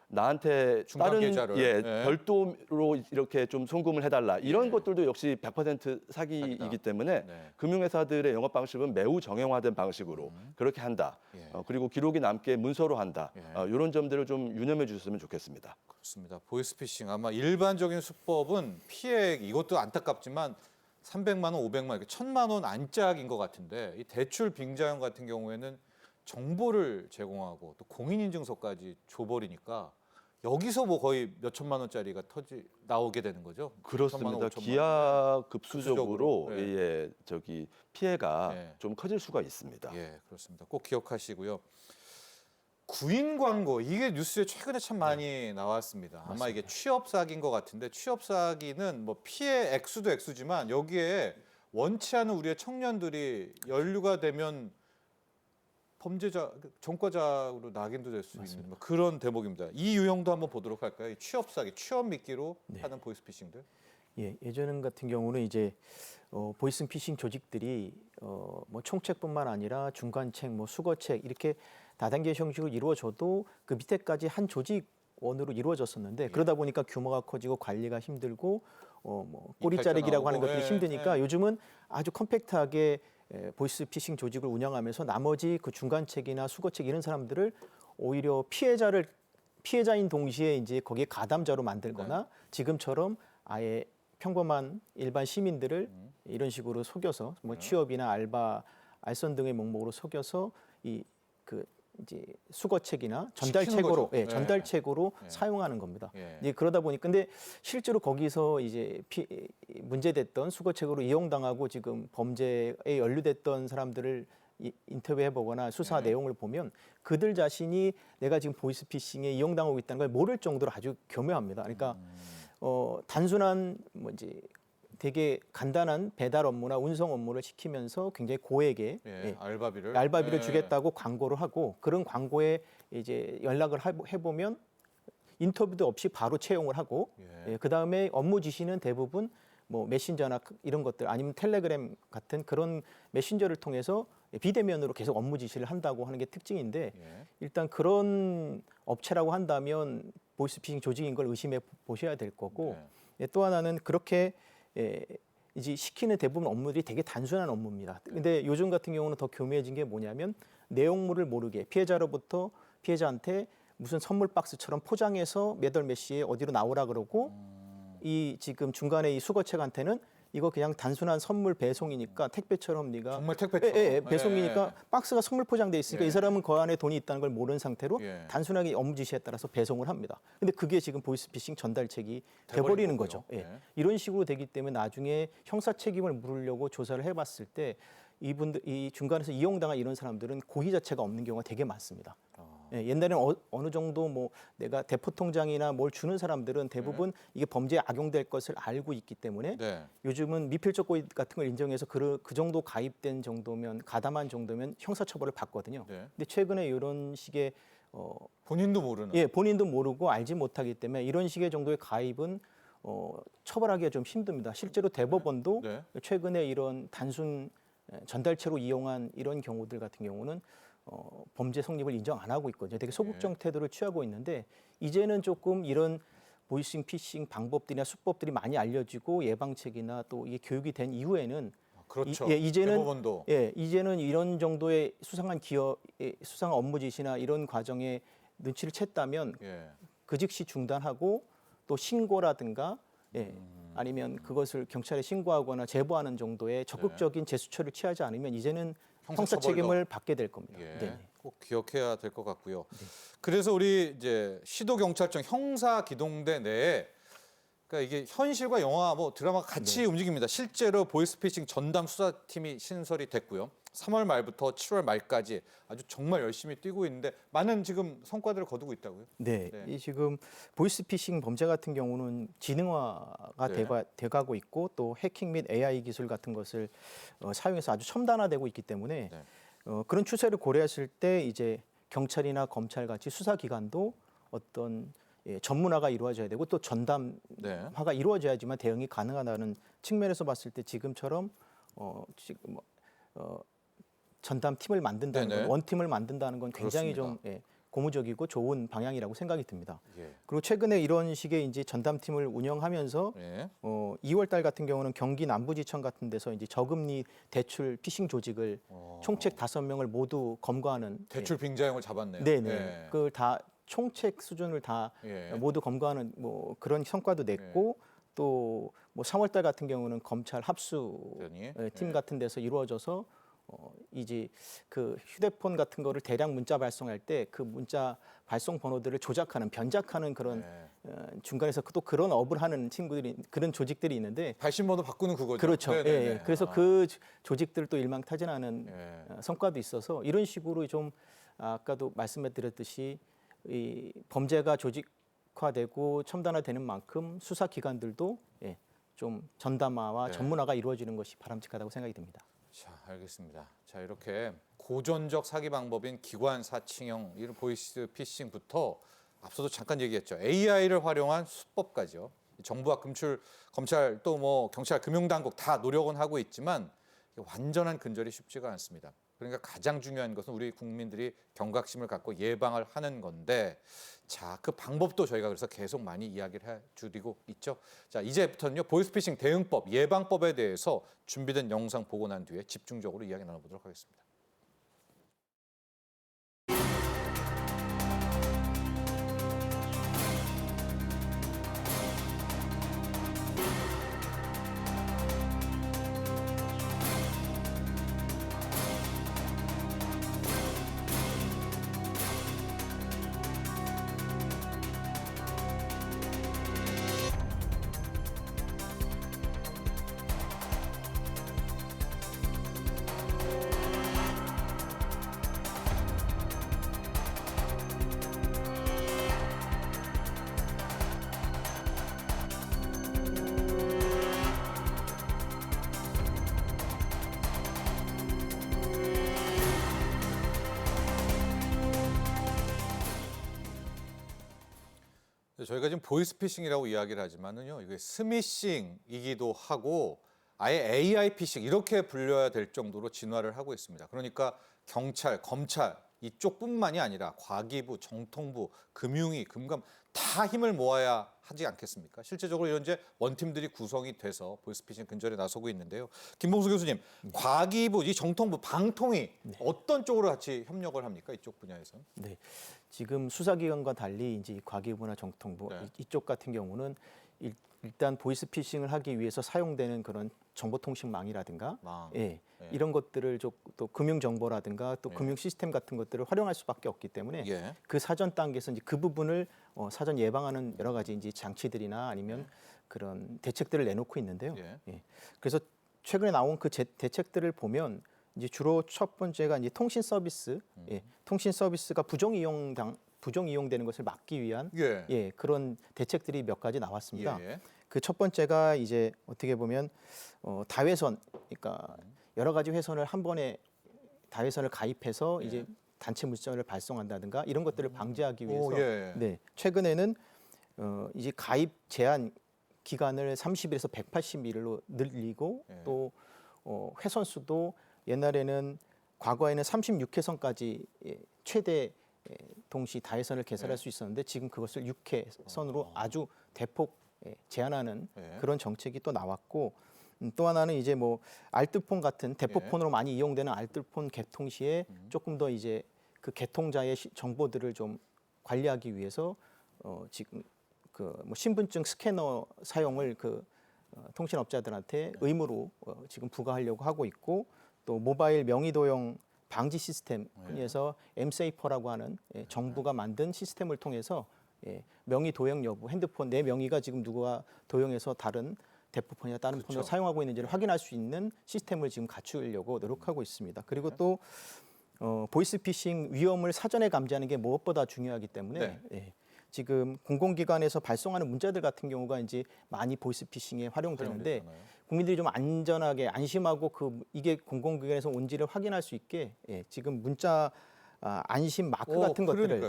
나한테 중간 다른 계좌를. 예, 네. 별도로 이렇게 좀 송금을 해달라 이런 예. 것들도 역시 100% 사기이기 사기다. 때문에 네. 금융회사들의 영업 방식은 매우 정형화된 방식으로 그렇게 한다. 예. 그리고 기록이 남게 문서로 한다. 예. 이런 점들을 좀 유념해 주셨으면 좋겠습니다. 그렇습니다. 보이스피싱 아마 일반적인 수법은 피해 이것도 안타깝지만 300만 원, 500만 원, 1,000만 원 안짝인 것 같은데 이 대출 빙자형 같은 경우에는 정보를 제공하고 또 공인인증서까지 줘버리니까 여기서 뭐 거의 몇 천만 원짜리가 나오게 되는 거죠. 1,000만 원, 그렇습니다. 5천만 원. 기하급수적으로 급수적으로, 피해가 예. 좀 커질 수가 있습니다. 예, 그렇습니다. 꼭 기억하시고요. 구인 광고 이게 뉴스에 최근에 참 많이 나왔습니다. 아마 이게 취업 사기인 것 같은데 취업 사기는 뭐 피해 액수도 액수지만 여기에 원치 않은 우리의 청년들이 연루가 되면 범죄자, 전과자로 낙인도 될 수 있는 뭐 그런 대목입니다. 이 유형도 한번 보도록 할까요? 이 취업 사기, 취업 미끼로 하는 보이스피싱들. 예, 예전 같은 경우는 이제 보이스피싱 조직들이 뭐 총책뿐만 아니라 중간책, 뭐 수거책 이렇게 다단계 형식으로 이루어져도 그 밑에까지 한 조직원으로 이루어졌었는데 그러다 보니까 규모가 커지고 관리가 힘들고 뭐 꼬리 자르기라고 하는 나오고, 것들이 예, 힘드니까 예. 요즘은 아주 컴팩트하게 보이스피싱 조직을 운영하면서 나머지 그 중간책이나 수거책 이런 사람들을 오히려 피해자인 동시에 이제 거기에 가담자로 만들거나 지금처럼 아예 평범한 일반 시민들을 이런 식으로 속여서 뭐 취업이나 알바, 알선 등의 목목으로 속여서 그 이제 수거책이나 전달책으로 시키는 거죠. 예. 전달책으로 예. 사용하는 겁니다. 예. 이제 그러다 보니 근데 실제로 거기서 이제 문제됐던 수거책으로 이용당하고 지금 범죄에 연루됐던 사람들을 인터뷰해 보거나 수사 네. 내용을 보면 그들 자신이 내가 지금 보이스피싱에 이용당하고 있다는 걸 모를 정도로 아주 교묘합니다. 그러니까 단순한 뭐 이제 되게 간단한 배달 업무나 운송 업무를 시키면서 굉장히 고액의 예. 알바비를 알바비를 예. 주겠다고 광고를 하고 그런 광고에 이제 연락을 해보면 인터뷰도 없이 바로 채용을 하고 예. 그 다음에 업무 지시는 대부분 뭐 메신저나 이런 것들 아니면 텔레그램 같은 그런 메신저를 통해서 비대면으로 계속 업무 지시를 한다고 하는 게 특징인데 예. 일단 그런 업체라고 한다면 보이스피싱 조직인 걸 의심해 보셔야 될 거고 또 하나는 그렇게 이제 시키는 대부분 업무들이 되게 단순한 업무입니다. 근데 요즘 같은 경우는 더 교묘해진 게 뭐냐면 내용물을 모르게 피해자로부터 피해자한테 무슨 선물 박스처럼 포장해서 몇 월 몇 시에 어디로 나오라 그러고 이 지금 중간에 이 수거책한테는 이거 그냥 단순한 선물 배송이니까 택배처럼 네가 정말 택배처럼 배송이니까 예. 박스가 선물 포장돼 있으니까 예. 이 사람은 그 안에 돈이 있다는 걸 모르는 상태로 예. 단순하게 업무 지시에 따라서 배송을 합니다. 근데 그게 지금 보이스피싱 전달책이 돼버리는 돼버린 거죠. 거고요. 예. 예. 이런 식으로 되기 때문에 나중에 형사 책임을 물으려고 조사를 해봤을 때 이 중간에서 이용당한 이런 사람들은 고의 자체가 없는 경우가 되게 많습니다. 예, 옛날에는 어느 정도 뭐 내가 대포 통장이나 뭘 주는 사람들은 대부분 이게 범죄에 악용될 것을 알고 있기 때문에 네. 요즘은 미필적 고의 같은 걸 인정해서 그 정도 가입된 정도면 가담한 정도면 형사처벌을 받거든요. 네. 근데 최근에 이런 식의 본인도 모르는. 예, 본인도 모르고 알지 못하기 때문에 이런 식의 정도의 가입은 처벌하기가 좀 힘듭니다. 실제로 대법원도 네. 최근에 이런 단순 전달체로 이용한 이런 경우들 같은 경우는 범죄 성립을 인정 안 하고 있거든요. 되게 소극적 태도를 취하고 있는데 이제는 조금 이런 보이싱, 피싱 방법들이나 수법들이 많이 알려지고 예방책이나 또 이게 교육이 된 이후에는 그렇죠. 이제는 대법원도 이제는 이런 정도의 수상한 수상한 업무 지시나 이런 과정에 눈치를 챘다면 예. 그 즉시 중단하고 또 신고라든가 아니면 그것을 경찰에 신고하거나 제보하는 정도의 적극적인 재수처를 취하지 않으면 이제는 형사 책임을 받게 될 겁니다. 예. 네. 꼭 기억해야 될 것 같고요. 그래서 우리 이제 시도경찰청 형사기동대 내에 그러니까 이게 현실과 영화 뭐 드라마 같이 움직입니다. 실제로 보이스피싱 전담 수사팀이 신설이 됐고요. 3월 말부터 7월 말까지 아주 정말 열심히 뛰고 있는데 많은 지금 성과들을 거두고 있다고요? 네, 네. 이 지금 보이스피싱 범죄 같은 경우는 지능화가 네. 돼가고 있고 또 해킹 및 AI 기술 같은 것을 사용해서 아주 첨단화되고 있기 때문에 네. 그런 추세를 고려했을 때 이제 경찰이나 검찰 같이 수사기관도 어떤 전문화가 이루어져야 되고 또 전담화가 이루어져야지만 대응이 가능하다는 측면에서 봤을 때 지금처럼 지금 전담 팀을 만든다는 네네. 건 원팀을 만든다는 건 굉장히 그렇습니다. 좀 고무적이고 좋은 방향이라고 생각이 듭니다. 예. 그리고 최근에 이런 식의 이제 전담팀을 운영하면서 예. 2월 달 같은 경우는 경기 남부지청 같은 데서 이제 저금리 대출 피싱 조직을 총책 5명을 모두 검거하는 대출 빙자형을 잡았네요. 네네. 예. 그걸 다 총책 수준을 다 예. 모두 검거하는 뭐 그런 성과도 냈고 또 뭐 3월 달 같은 경우는 검찰 합수 팀 같은 데서 이루어져서 이제 그 휴대폰 같은 거를 대량 문자 발송할 때 그 문자 발송 번호들을 조작하는 변작하는 그런 중간에서 또 그런 업을 하는 친구들이 그런 조직들이 있는데 발신번호 바꾸는 그거죠. 그렇죠. 네네네. 예. 그래서 그 조직들을 또 일망타진하는 예. 성과도 있어서 이런 식으로 좀 아까도 말씀드렸듯이 이 범죄가 조직화되고 첨단화되는 만큼 수사 기관들도 좀 전담화와 전문화가 이루어지는 것이 바람직하다고 생각이 듭니다. 자, 알겠습니다. 자, 이렇게 고전적 사기 방법인 기관 사칭형 이런 보이스 피싱부터 앞서도 잠깐 얘기했죠. AI를 활용한 수법까지요. 정부와 검찰 또 뭐 경찰 금융당국 다 노력은 하고 있지만 완전한 근절이 쉽지가 않습니다. 그래서 그러니까 가장 중요한 것은 우리 국민들이 경각심을 갖고 예방을 하는 건데 자, 그 방법도 저희가 그래서 계속 많이 이야기를 해드리고 있죠. 자, 이제부터는요 보이스피싱 대응법, 예방법에 대해서 준비된 영상 보고 난 뒤에 집중적으로 이야기 나눠보도록 하겠습니다. 저희가 지금 보이스피싱이라고 이야기를 하지만은요, 이게 스미싱이기도 하고 아예 AI 피싱 이렇게 불려야 될 정도로 진화를 하고 있습니다. 그러니까 경찰, 검찰 이쪽뿐만이 아니라 과기부, 정통부, 금융위, 금감 다 힘을 모아야 하지 않겠습니까? 실제적으로 이런 이제 원팀들이 구성이 돼서 보이스피싱 근절에 나서고 있는데요. 김봉수 교수님, 과기부, 이 정통부, 방통위 어떤 쪽으로 같이 협력을 합니까? 이쪽 분야에서는? 네, 지금 수사기관과 달리 이제 과기부나 정통부 네. 이쪽 같은 경우는 일단 보이스피싱을 하기 위해서 사용되는 그런 정보통신망이라든가, 예, 네. 이런 것들을 또 금융정보라든가 또 네. 금융 시스템 같은 것들을 활용할 수밖에 없기 때문에 예. 그 사전 단계에서 이제 그 부분을 사전 예방하는 여러 가지 이제 장치들이나 아니면 그런 대책들을 내놓고 있는데요. 예. 예. 그래서 최근에 나온 그 대책들을 보면 이제 주로 첫 번째가 이제 통신 서비스, 예, 통신 서비스가 부정 이용되는 것을 막기 위한 예. 예, 그런 대책들이 몇 가지 나왔습니다. 예. 그 첫 번째가 이제 어떻게 보면 다회선, 그러니까 여러 가지 회선을 한 번에 다회선을 가입해서 예. 이제 단체 물자를 발송한다든가 이런 것들을 방지하기 위해서 오, 예. 네, 최근에는 이제 가입 제한 기간을 30일에서 180일로 늘리고 예. 또 회선 수도 옛날에는 과거에는 36회선까지 최대 동시 다회선을 개설할 네. 수 있었는데 지금 그것을 6회선으로 아주 대폭 제한하는 예. 그런 정책이 또 나왔고 또 하나는 이제 뭐 알뜰폰 같은 대포폰으로 많이 이용되는 알뜰폰 개통 시에 조금 더 이제 그 개통자의 정보들을 좀 관리하기 위해서 지금 그 뭐 신분증 스캐너 사용을 통신업자들한테 의무로 지금 부과하려고 하고 있고 또 모바일 명의 도용 방지 시스템 흔히해서 엠세이퍼라고 하는 정부가 만든 시스템을 통해서 명의 도용 여부, 핸드폰 내 명의가 지금 누가 도용해서 다른 대포폰이나 다른 폰으로 사용하고 있는지를 확인할 수 있는 시스템을 지금 갖추려고 노력하고 있습니다. 그리고 또 보이스피싱 위험을 사전에 감지하는 게 무엇보다 중요하기 때문에 지금 공공기관에서 발송하는 문자들 같은 경우가 이제 많이 보이스피싱에 활용되는데 국민들이 좀 안전하게 안심하고 이게 공공기관에서 온지를 확인할 수 있게 지금 문자 안심 마크 같은 것들을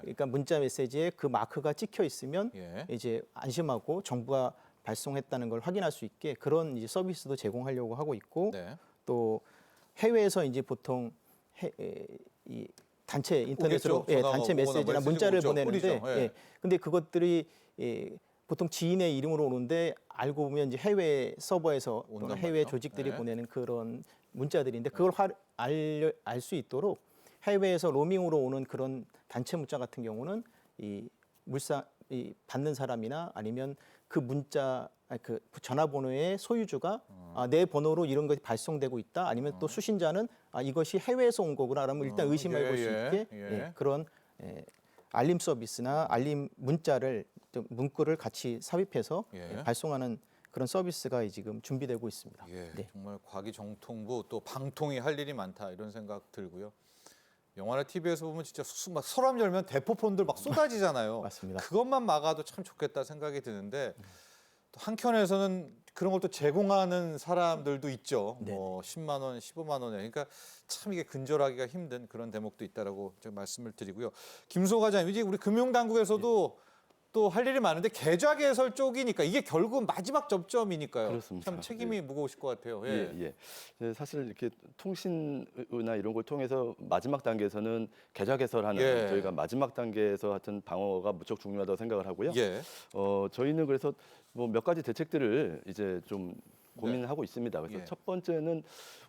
그러니까 문자 메시지에 그 마크가 찍혀 있으면 이제 안심하고 정부가 발송했다는 걸 확인할 수 있게 그런 이제 서비스도 제공하려고 하고 있고 또 해외에서 이제 보통 이 단체 인터넷으로 단체 메시지나 문자를 보내는데 근데 그것들이 보통 지인의 이름으로 오는데 알고 보면 이제 해외 서버에서 또는 해외 조직들이 보내는 그런 문자들인데 그걸 알 수 있도록 해외에서 로밍으로 오는 그런 단체 문자 같은 경우는 이 받는 사람이나 아니면 그 문자 그 전화번호의 소유주가 내 번호로 이런 것이 발송되고 있다 아니면 또 수신자는 이것이 해외에서 온 거구나 그러면 일단 의심해 볼 수 있게 그런 알림 서비스나 알림 문자를 문구를 같이 삽입해서 발송하는 그런 서비스가 지금 준비되고 있습니다. 정말 과기정통부 또 방통위 할 일이 많다 이런 생각 들고요. 영화나 TV에서 보면 진짜 막 서랍 열면 대포폰들 막 쏟아지잖아요. 맞습니다. 그것만 막아도 참 좋겠다 생각이 드는데 또 한켠에서는 그런 걸 또 제공하는 사람들도 있죠. 뭐 10만 원, 15만 원에. 그러니까 참 이게 근절하기가 힘든 그런 대목도 있다라고 제가 말씀을 드리고요. 김수호 과장님, 이제 우리 금융당국에서도 또 할 일이 많은데 계좌 개설 쪽이니까 이게 결국 마지막 접점이니까요. 그렇습니다. 참 책임이 무거우실 것 같아요. 예, 예. 네, 사실 이렇게 통신이나 이런 걸 통해서 마지막 단계에서는 계좌 개설하는 예. 저희가 마지막 단계에서 하여튼 방어가 무척 중요하다고 생각을 하고요. 예. 저희는 그래서 뭐 몇 가지 대책들을 이제 좀 고민하고 있습니다. 그래서 예. 첫 번째는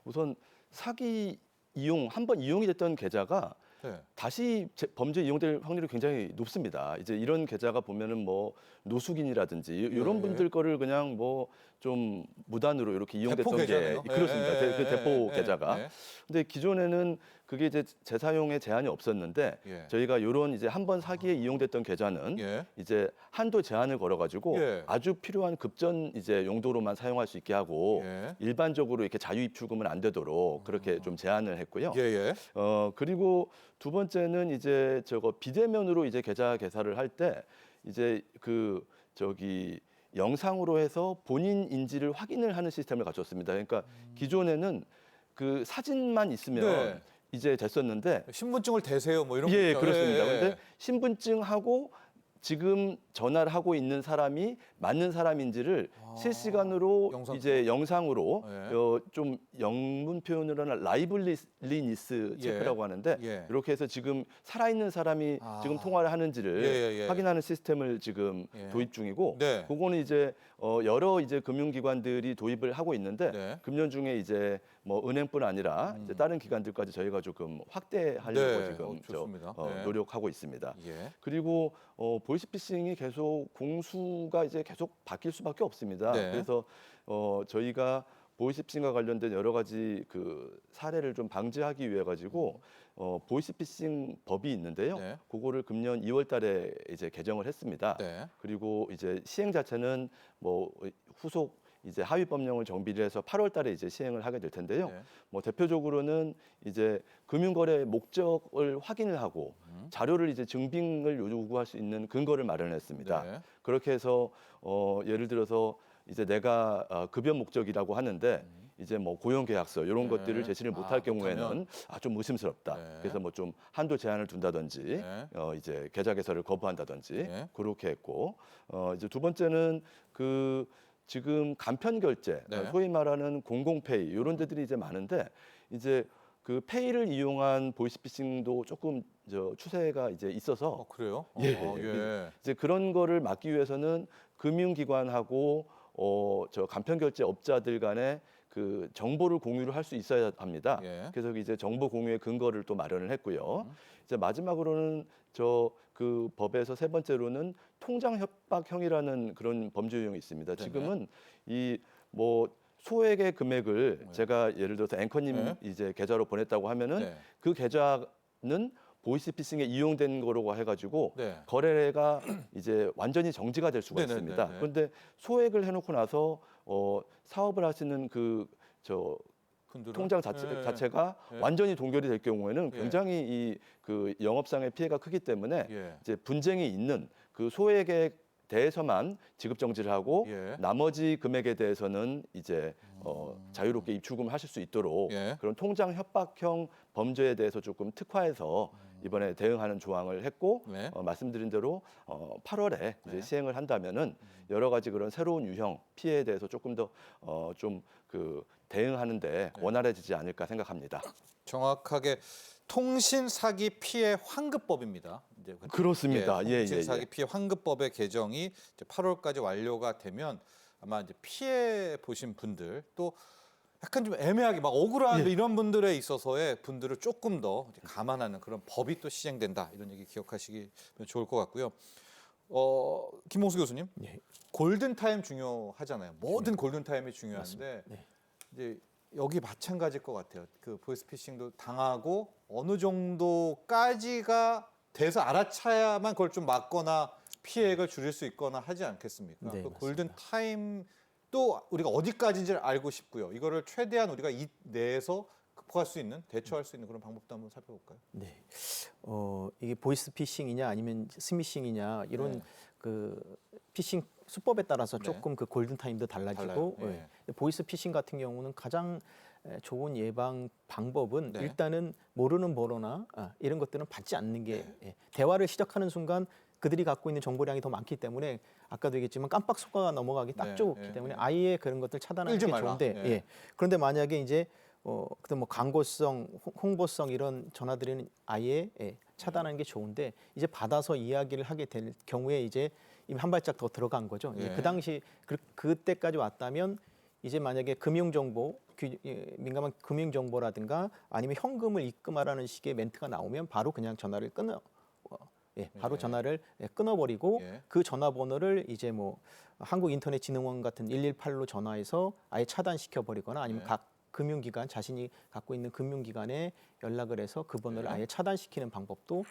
우선 사기 이용 한번 이용이 됐던 계좌가 네. 다시 범죄 이용될 확률이 굉장히 높습니다. 이제 이런 계좌가 보면은 뭐 노숙인이라든지 이런 예. 분들 거를 그냥 뭐 좀 무단으로 이렇게 이용됐던 대포 계좌네요. 게 그렇습니다. 그 대포 예. 계좌가. 예. 근데 기존에는 그게 이제 재사용에 제한이 없었는데 예. 저희가 이런 이제 한번 사기에 이용됐던 계좌는 예. 이제 한도 제한을 걸어가지고 예. 아주 필요한 급전 이제 용도로만 사용할 수 있게 하고 예. 일반적으로 이렇게 자유 입출금은 안 되도록 그렇게 좀 제한을 했고요. 예. 예. 그리고 두 번째는 이제 저거 비대면으로 이제 계좌 개설을 할 때 이제 그 저기 영상으로 해서 본인 인지를 확인을 하는 시스템을 갖췄습니다. 그러니까 기존에는 그 사진만 있으면 네. 이제 됐었는데 신분증을 대세요, 뭐 이런 거 예, 있죠. 그렇습니다. 예. 그런데 신분증하고 지금 전화를 하고 있는 사람이 맞는 사람인지를 실시간으로 영상 이제 영상으로 예. 좀 영문 표현으로는 라이블리니스 체크라고 하는데 예. 이렇게 해서 지금 살아있는 사람이 아. 지금 통화를 하는지를 예. 확인하는 시스템을 지금 예. 도입 중이고 네. 그거는 이제 여러 이제 금융기관들이 도입을 하고 있는데 네. 금년 중에 이제 뭐 은행뿐 아니라 이제 다른 기관들까지 저희가 조금 확대하려고 네. 지금 좋습니다. 네. 노력하고 있습니다. 예. 그리고 보이스피싱이 계속 공수가 이제 계속 바뀔 수밖에 없습니다. 네. 그래서 저희가 보이스피싱과 관련된 여러 가지 그 사례를 좀 방지하기 위해 가지고 보이스피싱 법이 있는데요. 네. 그거를 금년 2월달에 이제 개정을 했습니다. 네. 그리고 이제 시행 자체는 뭐 후속 이제 하위 법령을 정비를 해서 8월달에 이제 시행을 하게 될 텐데요. 네. 뭐 대표적으로는 이제 금융거래 목적을 확인을 하고 자료를 이제 증빙을 요구할 수 있는 근거를 마련했습니다. 네. 그렇게 해서 예를 들어서 이제 내가 급여 목적이라고 하는데 이제 뭐 고용계약서 이런 네. 것들을 제시를 못할 경우에는 못하면? 좀 의심스럽다. 네. 그래서 뭐 좀 한도 제한을 둔다든지 네. 이제 계좌 개설을 거부한다든지 네. 그렇게 했고 이제 두 번째는 그 지금 간편 결제, 네. 소위 말하는 공공페이 이런 데들이 이제 많은데 이제 그 페이를 이용한 보이스피싱도 조금 추세가 이제 있어서 그래요? 예, 예. 이제 그런 거를 막기 위해서는 금융기관하고 저 간편 결제 업자들 간에 그 정보를 공유를 할 수 있어야 합니다. 예. 그래서 이제 정보 공유의 근거를 또 마련을 했고요. 음. 이제 마지막으로는 그 법에서 세 번째로는 통장 협박형이라는 그런 범죄 유형이 있습니다. 네네. 지금은 이 뭐 소액의 금액을 네. 제가 예를 들어서 앵커님 네. 이제 계좌로 보냈다고 하면은 네. 그 계좌는 보이스피싱에 이용된 거라고 해가지고 네. 거래가 이제 완전히 정지가 될 수가 네네네네. 있습니다. 그런데 소액을 해놓고 나서 사업을 하시는 분들은? 통장 예. 자체가 예. 완전히 동결이 될 경우에는 예. 굉장히 이 그 영업상의 피해가 크기 때문에 예. 이제 분쟁이 있는 그 소액에 대해서만 지급 정지를 하고 예. 나머지 금액에 대해서는 이제 자유롭게 입출금을 하실 수 있도록 예. 그런 통장 협박형 범죄에 대해서 조금 특화해서 이번에 대응하는 조항을 했고 네. 말씀드린 대로 8월에 이제 네. 시행을 한다면은 여러 가지 그런 새로운 유형 피해에 대해서 조금 더 좀 그 대응하는데 네. 원활해지지 않을까 생각합니다. 정확하게 통신 사기 피해 환급법입니다. 이제 그렇습니다. 예, 통신 예, 사기 예. 피해 환급법의 개정이 이제 8월까지 완료가 되면 아마 이제 피해 보신 분들 또 약간 좀 애매하게 막 억울한 예. 이런 분들에 있어서의 분들을 조금 더 이제 감안하는 그런 법이 또 시행된다 이런 얘기 기억하시면 좋을 것 같고요. 김홍수 교수님, 예. 골든 타임 중요하잖아요. 모든 골든 타임이 중요한데 네. 이제 여기 마찬가지일 것 같아요. 그 보이스피싱도 당하고 어느 정도까지가 돼서 알아차야만 그걸 좀 막거나 피해액을 줄일 수 있거나 하지 않겠습니까? 네, 그 맞습니다. 골든 타임도 우리가 어디까지인지를 알고 싶고요. 이거를 최대한 우리가 이 내에서 극복할 수 있는, 대처할 수 있는 그런 방법도 한번 살펴볼까요? 네. 이게 보이스피싱이냐 아니면 스미싱이냐 이런 네. 그 피싱 수법에 따라서 네. 조금 그 골든 타임도 달라지고 달라요. 예. 근데 보이스피싱 같은 경우는 가장 좋은 예방 방법은 네. 일단은 모르는 번호나 이런 것들은 받지 않는 게 대화를 시작하는 순간 그들이 갖고 있는 정보량이 더 많기 때문에 아까도 얘기했지만 깜빡 속아가 넘어가기 딱 네, 좋기 네, 때문에 네. 아예 그런 것들 차단하는 끌지 게 말라. 좋은데 네. 예. 그런데 만약에 이제 그때 뭐 광고성, 홍보성 이런 전화들은 아예 차단하는 게 좋은데 이제 받아서 이야기를 하게 될 경우에 이제 이미 한 발짝 더 들어간 거죠. 이제 예. 그 당시 그때까지 왔다면 이제 만약에 금융정보 민감한 금융정보라든가 아니면 현금을 입금하라는 식의 멘트가 나오면 바로 그냥 전화를 바로 예. 전화를 끊어버리고 예. 그 전화번호를 이제 뭐 한국인터넷진흥원 같은 118로 전화해서 아예 차단시켜 버리거나 아니면 예. 각 금융기관 자신이 갖고 있는 금융기관에 연락을 해서 그 번호를 예. 아예 차단시키는 방법도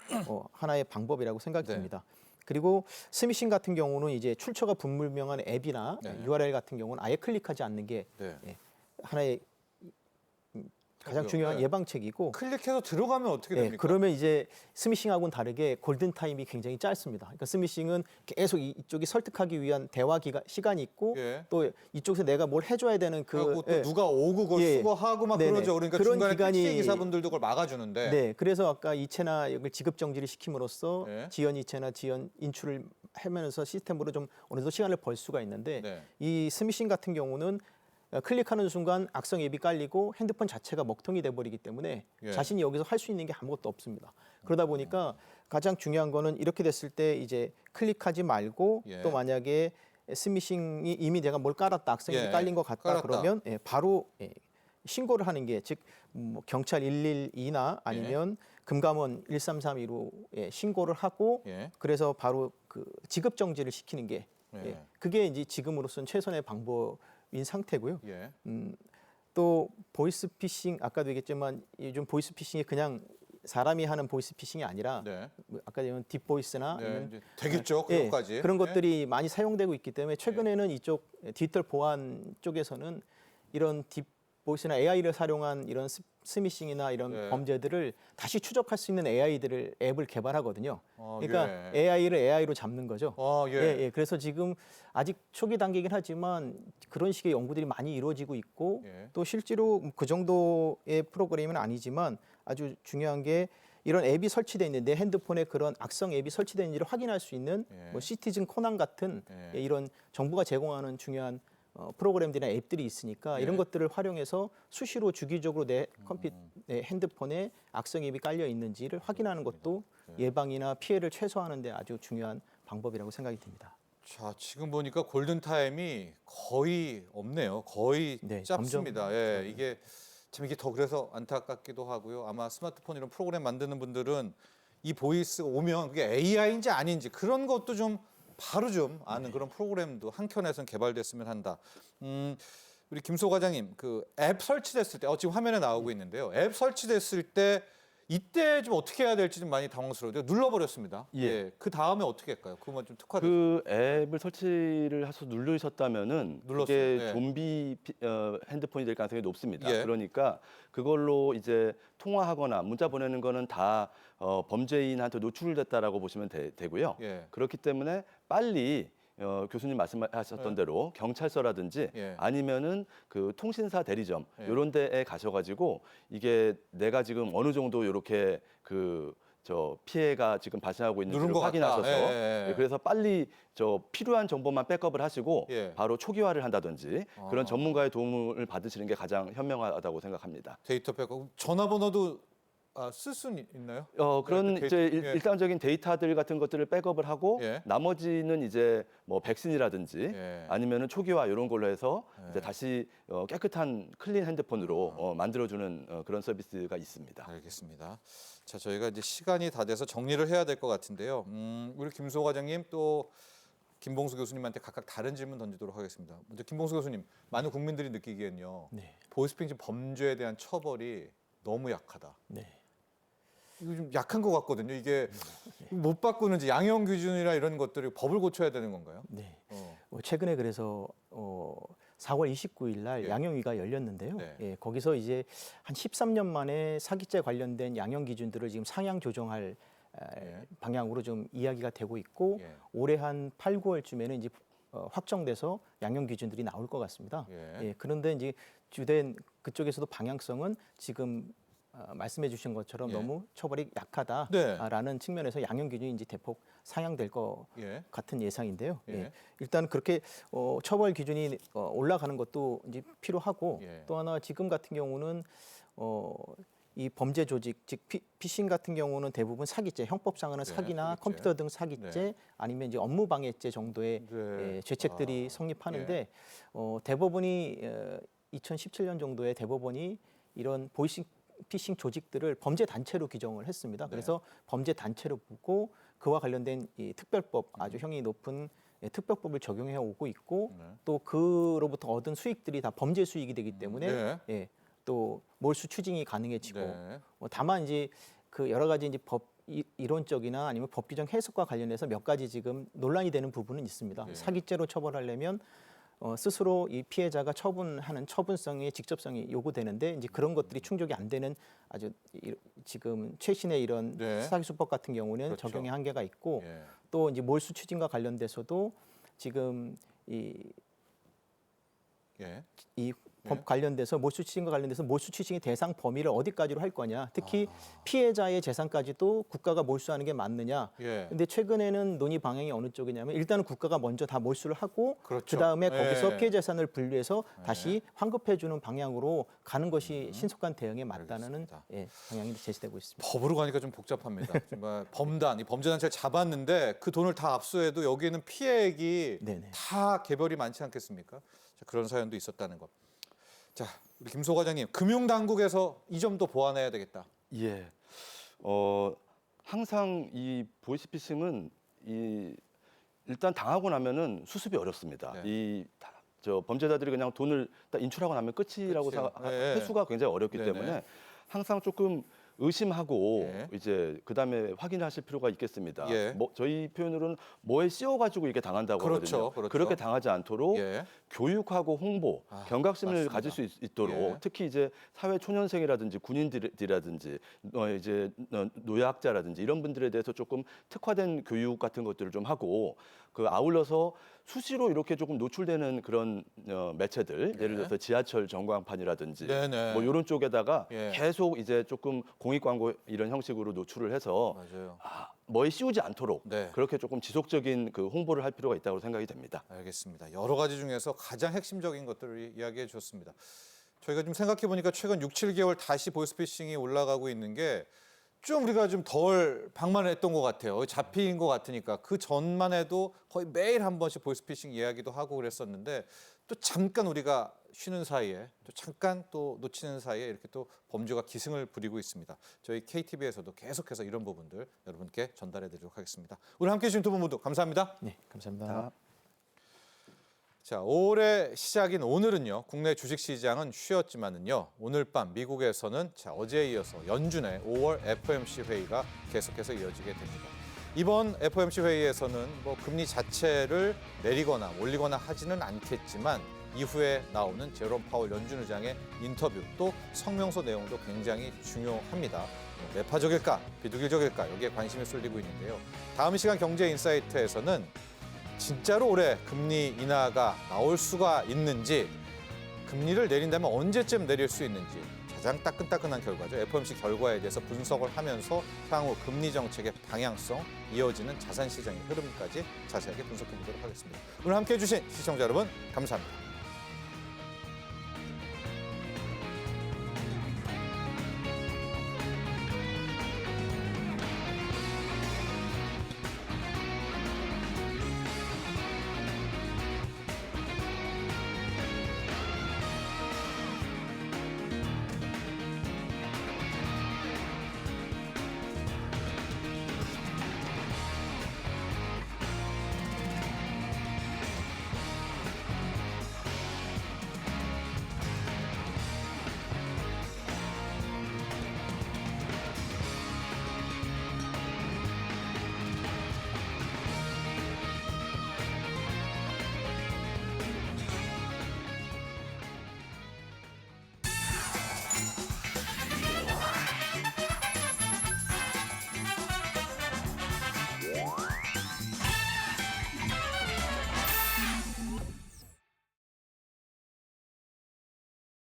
하나의 방법이라고 생각이 네. 듭니다. 그리고 스미싱 같은 경우는 이제 출처가 불분명한 앱이나 네. URL 같은 경우는 아예 클릭하지 않는 게 네. 하나의 가장 그렇죠. 중요한 네. 예방책이고 클릭해서 들어가면 어떻게 됩니까? 그러면 이제 스미싱하고는 다르게 골든 타임이 굉장히 짧습니다. 그러니까 스미싱은 계속 이쪽이 설득하기 위한 대화 시간이 있고 예. 또 이쪽에서 내가 뭘 해줘야 되는 그리고 또 누가 오고 그걸 예. 수거하고 막 네네. 그러죠. 그러니까 그런 중간에 기간이- 택시 기사분들도 그걸 막아주는데. 네, 그래서 아까 이체나 이걸 지급 정지를 시킴으로써 네. 지연 이체나 지연 인출을 하면서 시스템으로 좀 어느 정도 시간을 벌 수가 있는데 네. 이 스미싱 같은 경우는 클릭하는 순간 악성 앱이 깔리고 핸드폰 자체가 먹통이 돼버리기 때문에 예. 자신이 여기서 할 수 있는 게 아무것도 없습니다. 그러다 보니까 가장 중요한 거는 이렇게 됐을 때 이제 클릭하지 말고 예. 또 만약에 스미싱이 이미 내가 뭘 깔았다 악성 앱이 예. 깔린 것 같다 깔았다. 그러면 바로 신고를 하는 게 즉 뭐 경찰 112나 아니면 금감원 1332로 신고를 하고 예. 그래서 바로 그 지급 정지를 시키는 게 예. 그게 이제 지금으로서는 최선의 방법인 상태고요. 예. 또 보이스피싱 아까도 얘기했지만 요즘 보이스피싱이 그냥 사람이 하는 보이스피싱이 아니라 네. 뭐 아까 얘기한 딥보이스나 네. 아니면 이제 되겠죠. 그런 것까지. 그런 예. 것들이 많이 사용되고 있기 때문에 최근에는 이쪽 디지털 보안 쪽에서는 이런 딥보이스나 AI를 사용한 이런 스미싱이나 이런 예. 범죄들을 다시 추적할 수 있는 앱을 개발하거든요. 그러니까 예. AI를 AI로 잡는 거죠. 예. 그래서 지금 아직 초기 단계이긴 하지만 그런 식의 연구들이 많이 이루어지고 있고 예. 또 실제로 그 정도의 프로그램은 아니지만 아주 중요한 게 이런 앱이 설치되어 있는 내 핸드폰에 그런 악성 앱이 설치되어 있는지를 확인할 수 있는 예. 뭐 시티즌 코난 같은 예. 이런 정부가 제공하는 중요한 프로그램들이나 앱들이 있으니까 예. 이런 것들을 활용해서 수시로 주기적으로 내 내 핸드폰에 악성 앱이 깔려 있는지를 확인하는 것도 예방이나 피해를 최소화하는 데 아주 중요한 방법이라고 생각이 듭니다. 자, 지금 보니까 골든 타임이 거의 없네요. 거의 네, 짧습니다. 예, 이게 참 이게 더 그래서 안타깝기도 하고요. 아마 스마트폰 이런 프로그램 만드는 분들은 이 보이스가 오면 그게 AI인지 아닌지 그런 것도 좀 바로 좀 아는 그런 프로그램도 한켠에선 개발됐으면 한다. 우리 김소 과장님, 그 앱 설치됐을 때, 지금 화면에 나오고 있는데요. 앱 설치됐을 때 이때 좀 어떻게 해야 될지 좀 많이 당황스러워요. 눌러버렸습니다. 예. 그 다음에 어떻게 할까요? 그것만 좀 특화돼. 그 앱을 설치를 해서 누르셨다면은 눌렀어요. 그게 예. 좀비 핸드폰이 될 가능성이 높습니다. 예. 그러니까 그걸로 이제 통화하거나 문자 보내는 거는 다 범죄인한테 노출됐다라고 보시면 되고요. 예. 그렇기 때문에 빨리 교수님 말씀하셨던 대로 경찰서라든지 예. 아니면은 그 통신사 대리점 예. 이런 데에 가셔가지고 이게 내가 지금 어느 정도 이렇게 피해가 지금 발생하고 누른 있는지를 것 같다. 확인하셔서 예. 그래서 빨리 필요한 정보만 백업을 하시고 예. 바로 초기화를 한다든지 아. 그런 전문가의 도움을 받으시는 게 가장 현명하다고 생각합니다. 데이터 백업, 전화번호도 쓸 수는 있나요? 그런 그 이제 예. 일반적인 데이터들 같은 것들을 백업을 하고 예. 나머지는 이제 뭐 백신이라든지 예. 아니면은 초기화 이런 걸로 해서 예. 이제 다시 깨끗한 클린 핸드폰으로 만들어주는 그런 서비스가 있습니다. 알겠습니다. 자, 저희가 이제 시간이 다 돼서 정리를 해야 될 것 같은데요. 우리 김소 과장님 또 김봉수 교수님한테 각각 다른 질문 던지도록 하겠습니다. 먼저 김봉수 교수님, 많은 국민들이 느끼기엔요. 네. 보이스피싱 범죄에 대한 처벌이 너무 약하다. 네. 이거 좀 약한 것 같거든요. 이게 못 바꾸는지 양형 기준이나 이런 것들이 법을 고쳐야 되는 건가요? 네. 어. 최근에 그래서 4월 29일 날 예. 양형위가 열렸는데요. 네. 거기서 이제 한 13년 만에 사기죄 관련된 양형 기준들을 지금 상향 조정할 예. 방향으로 좀 이야기가 되고 있고 예. 올해 한 8, 9월쯤에는 이제 확정돼서 양형 기준들이 나올 것 같습니다. 예. 그런데 이제 주된 그쪽에서도 방향성은 지금 말씀해 주신 것처럼 예. 너무 처벌이 네. 약하다라는 측면에서 양형 기준이 이제 대폭 상향될 것 예. 같은 예상인데요. 예. 예. 일단 그렇게 처벌 기준이 올라가는 것도 이제 필요하고 예. 또 하나 지금 같은 경우는 이 범죄 조직 즉 피싱 같은 경우는 대부분 사기죄, 형법상으로는 네, 사기나 사기죄. 컴퓨터 등 사기죄 네. 아니면 이제 업무방해죄 정도의 네. 죄책들이 아, 성립하는데 대법원이 2017년 정도에 대법원이 이런 피싱 조직들을 범죄 단체로 규정을 했습니다. 네. 그래서 범죄 단체로 보고 그와 관련된 이 특별법 아주 형이 높은 특별법을 적용해 오고 있고 네. 또 그로부터 얻은 수익들이 다 범죄 수익이 되기 때문에 네. 예, 또 몰수 추징이 가능해지고 네. 다만 이제 그 여러 가지 이제 법 이론적이나 아니면 법 규정 해석과 관련해서 몇 가지 지금 논란이 되는 부분은 있습니다. 네. 사기죄로 처벌하려면 스스로 이 피해자가 처분하는 처분성의 직접성이 요구되는데 이제 그런 것들이 충족이 안 되는 아주 지금 최신의 이런 네. 사기수법 같은 경우는 그렇죠. 적용의 한계가 있고 예. 또 이제 몰수 추징과 관련돼서도 지금 이 예. 법 관련돼서 몰수 추징과 관련돼서 몰수 추징의 대상 범위를 어디까지로 할 거냐. 특히 피해자의 재산까지도 국가가 몰수하는 게 맞느냐. 예. 근데 최근에는 논의 방향이 어느 쪽이냐면 일단은 국가가 먼저 다 몰수를 하고 그렇죠. 그다음에 예. 거기서 피해 재산을 분류해서 다시 환급해 주는 방향으로 가는 것이 신속한 대응에 맞다는 알겠습니다. 방향이 제시되고 있습니다. 법으로 가니까 좀 복잡합니다. 정말 범단, 이 범죄단체를 잡았는데 그 돈을 다 압수해도 여기에는 피해액이 네네. 다 개별이 많지 않겠습니까? 자, 그런 사연도 있었다는 것. 자, 우리 김소 과장님, 금융당국에서 이 점도 보완해야 되겠다. 예. 항상 이 보이스피싱은 일단 당하고 나면은 수습이 어렵습니다. 네. 저 범죄자들이 그냥 돈을 딱 인출하고 나면 끝이라고 끝이에요. 생각, 네. 회수가 굉장히 어렵기 네네. 때문에 항상 조금 의심하고 예. 이제 그다음에 확인하실 필요가 있겠습니다. 예. 저희 표현으로는 뭐에 씌워가지고 이렇게 당한다고 그렇죠, 하거든요. 그렇죠. 그렇게 당하지 않도록 예. 교육하고 홍보, 경각심을 맞습니다. 가질 수 있도록 예. 특히 이제 사회 초년생이라든지 군인들이라든지 이제 노약자라든지 이런 분들에 대해서 조금 특화된 교육 같은 것들을 좀 하고 그 아울러서 수시로 이렇게 조금 노출되는 그런 매체들 예를 들어서 지하철 전광판이라든지 네네. 뭐 이런 쪽에다가 예. 계속 이제 조금 공익 광고 이런 형식으로 노출을 해서 맞아요. 뭐에 씌우지 않도록 네. 그렇게 조금 지속적인 그 홍보를 할 필요가 있다고 생각이 됩니다. 알겠습니다. 여러 가지 중에서 가장 핵심적인 것들을 이야기해 주셨습니다. 저희가 좀 생각해 보니까 최근 6, 7개월 다시 보이스피싱이 올라가고 있는 게 좀 우리가 좀 덜 방만했던 것 같아요. 잡힌 것 같으니까 그 전만 해도 거의 매일 한 번씩 보이스피싱 이야기도 하고 그랬었는데 또 잠깐 우리가 쉬는 사이에 또 잠깐 또 놓치는 사이에 이렇게 또 범죄가 기승을 부리고 있습니다. 저희 KTV에서도 계속해서 이런 부분들 여러분께 전달해 드리도록 하겠습니다. 오늘 함께해 주신 두 분 모두 감사합니다. 네, 감사합니다. 자, 올해 시작인 오늘은요. 국내 주식시장은 쉬었지만은요. 오늘 밤 미국에서는 어제에 이어서 연준의 5월 FOMC 회의가 계속해서 이어지게 됩니다. 이번 FOMC 회의에서는 금리 자체를 내리거나 올리거나 하지는 않겠지만 이후에 나오는 제롬 파월 연준 의장의 인터뷰 또 성명서 내용도 굉장히 중요합니다. 매파적일까 비둘기적일까 여기에 관심이 쏠리고 있는데요. 다음 시간 경제인사이트에서는 진짜로 올해 금리 인하가 나올 수가 있는지 금리를 내린다면 언제쯤 내릴 수 있는지 가장 따끈따끈한 결과죠. FOMC 결과에 대해서 분석을 하면서 향후 금리 정책의 방향성, 이어지는 자산 시장의 흐름까지 자세하게 분석해 보도록 하겠습니다. 오늘 함께해 주신 시청자 여러분 감사합니다.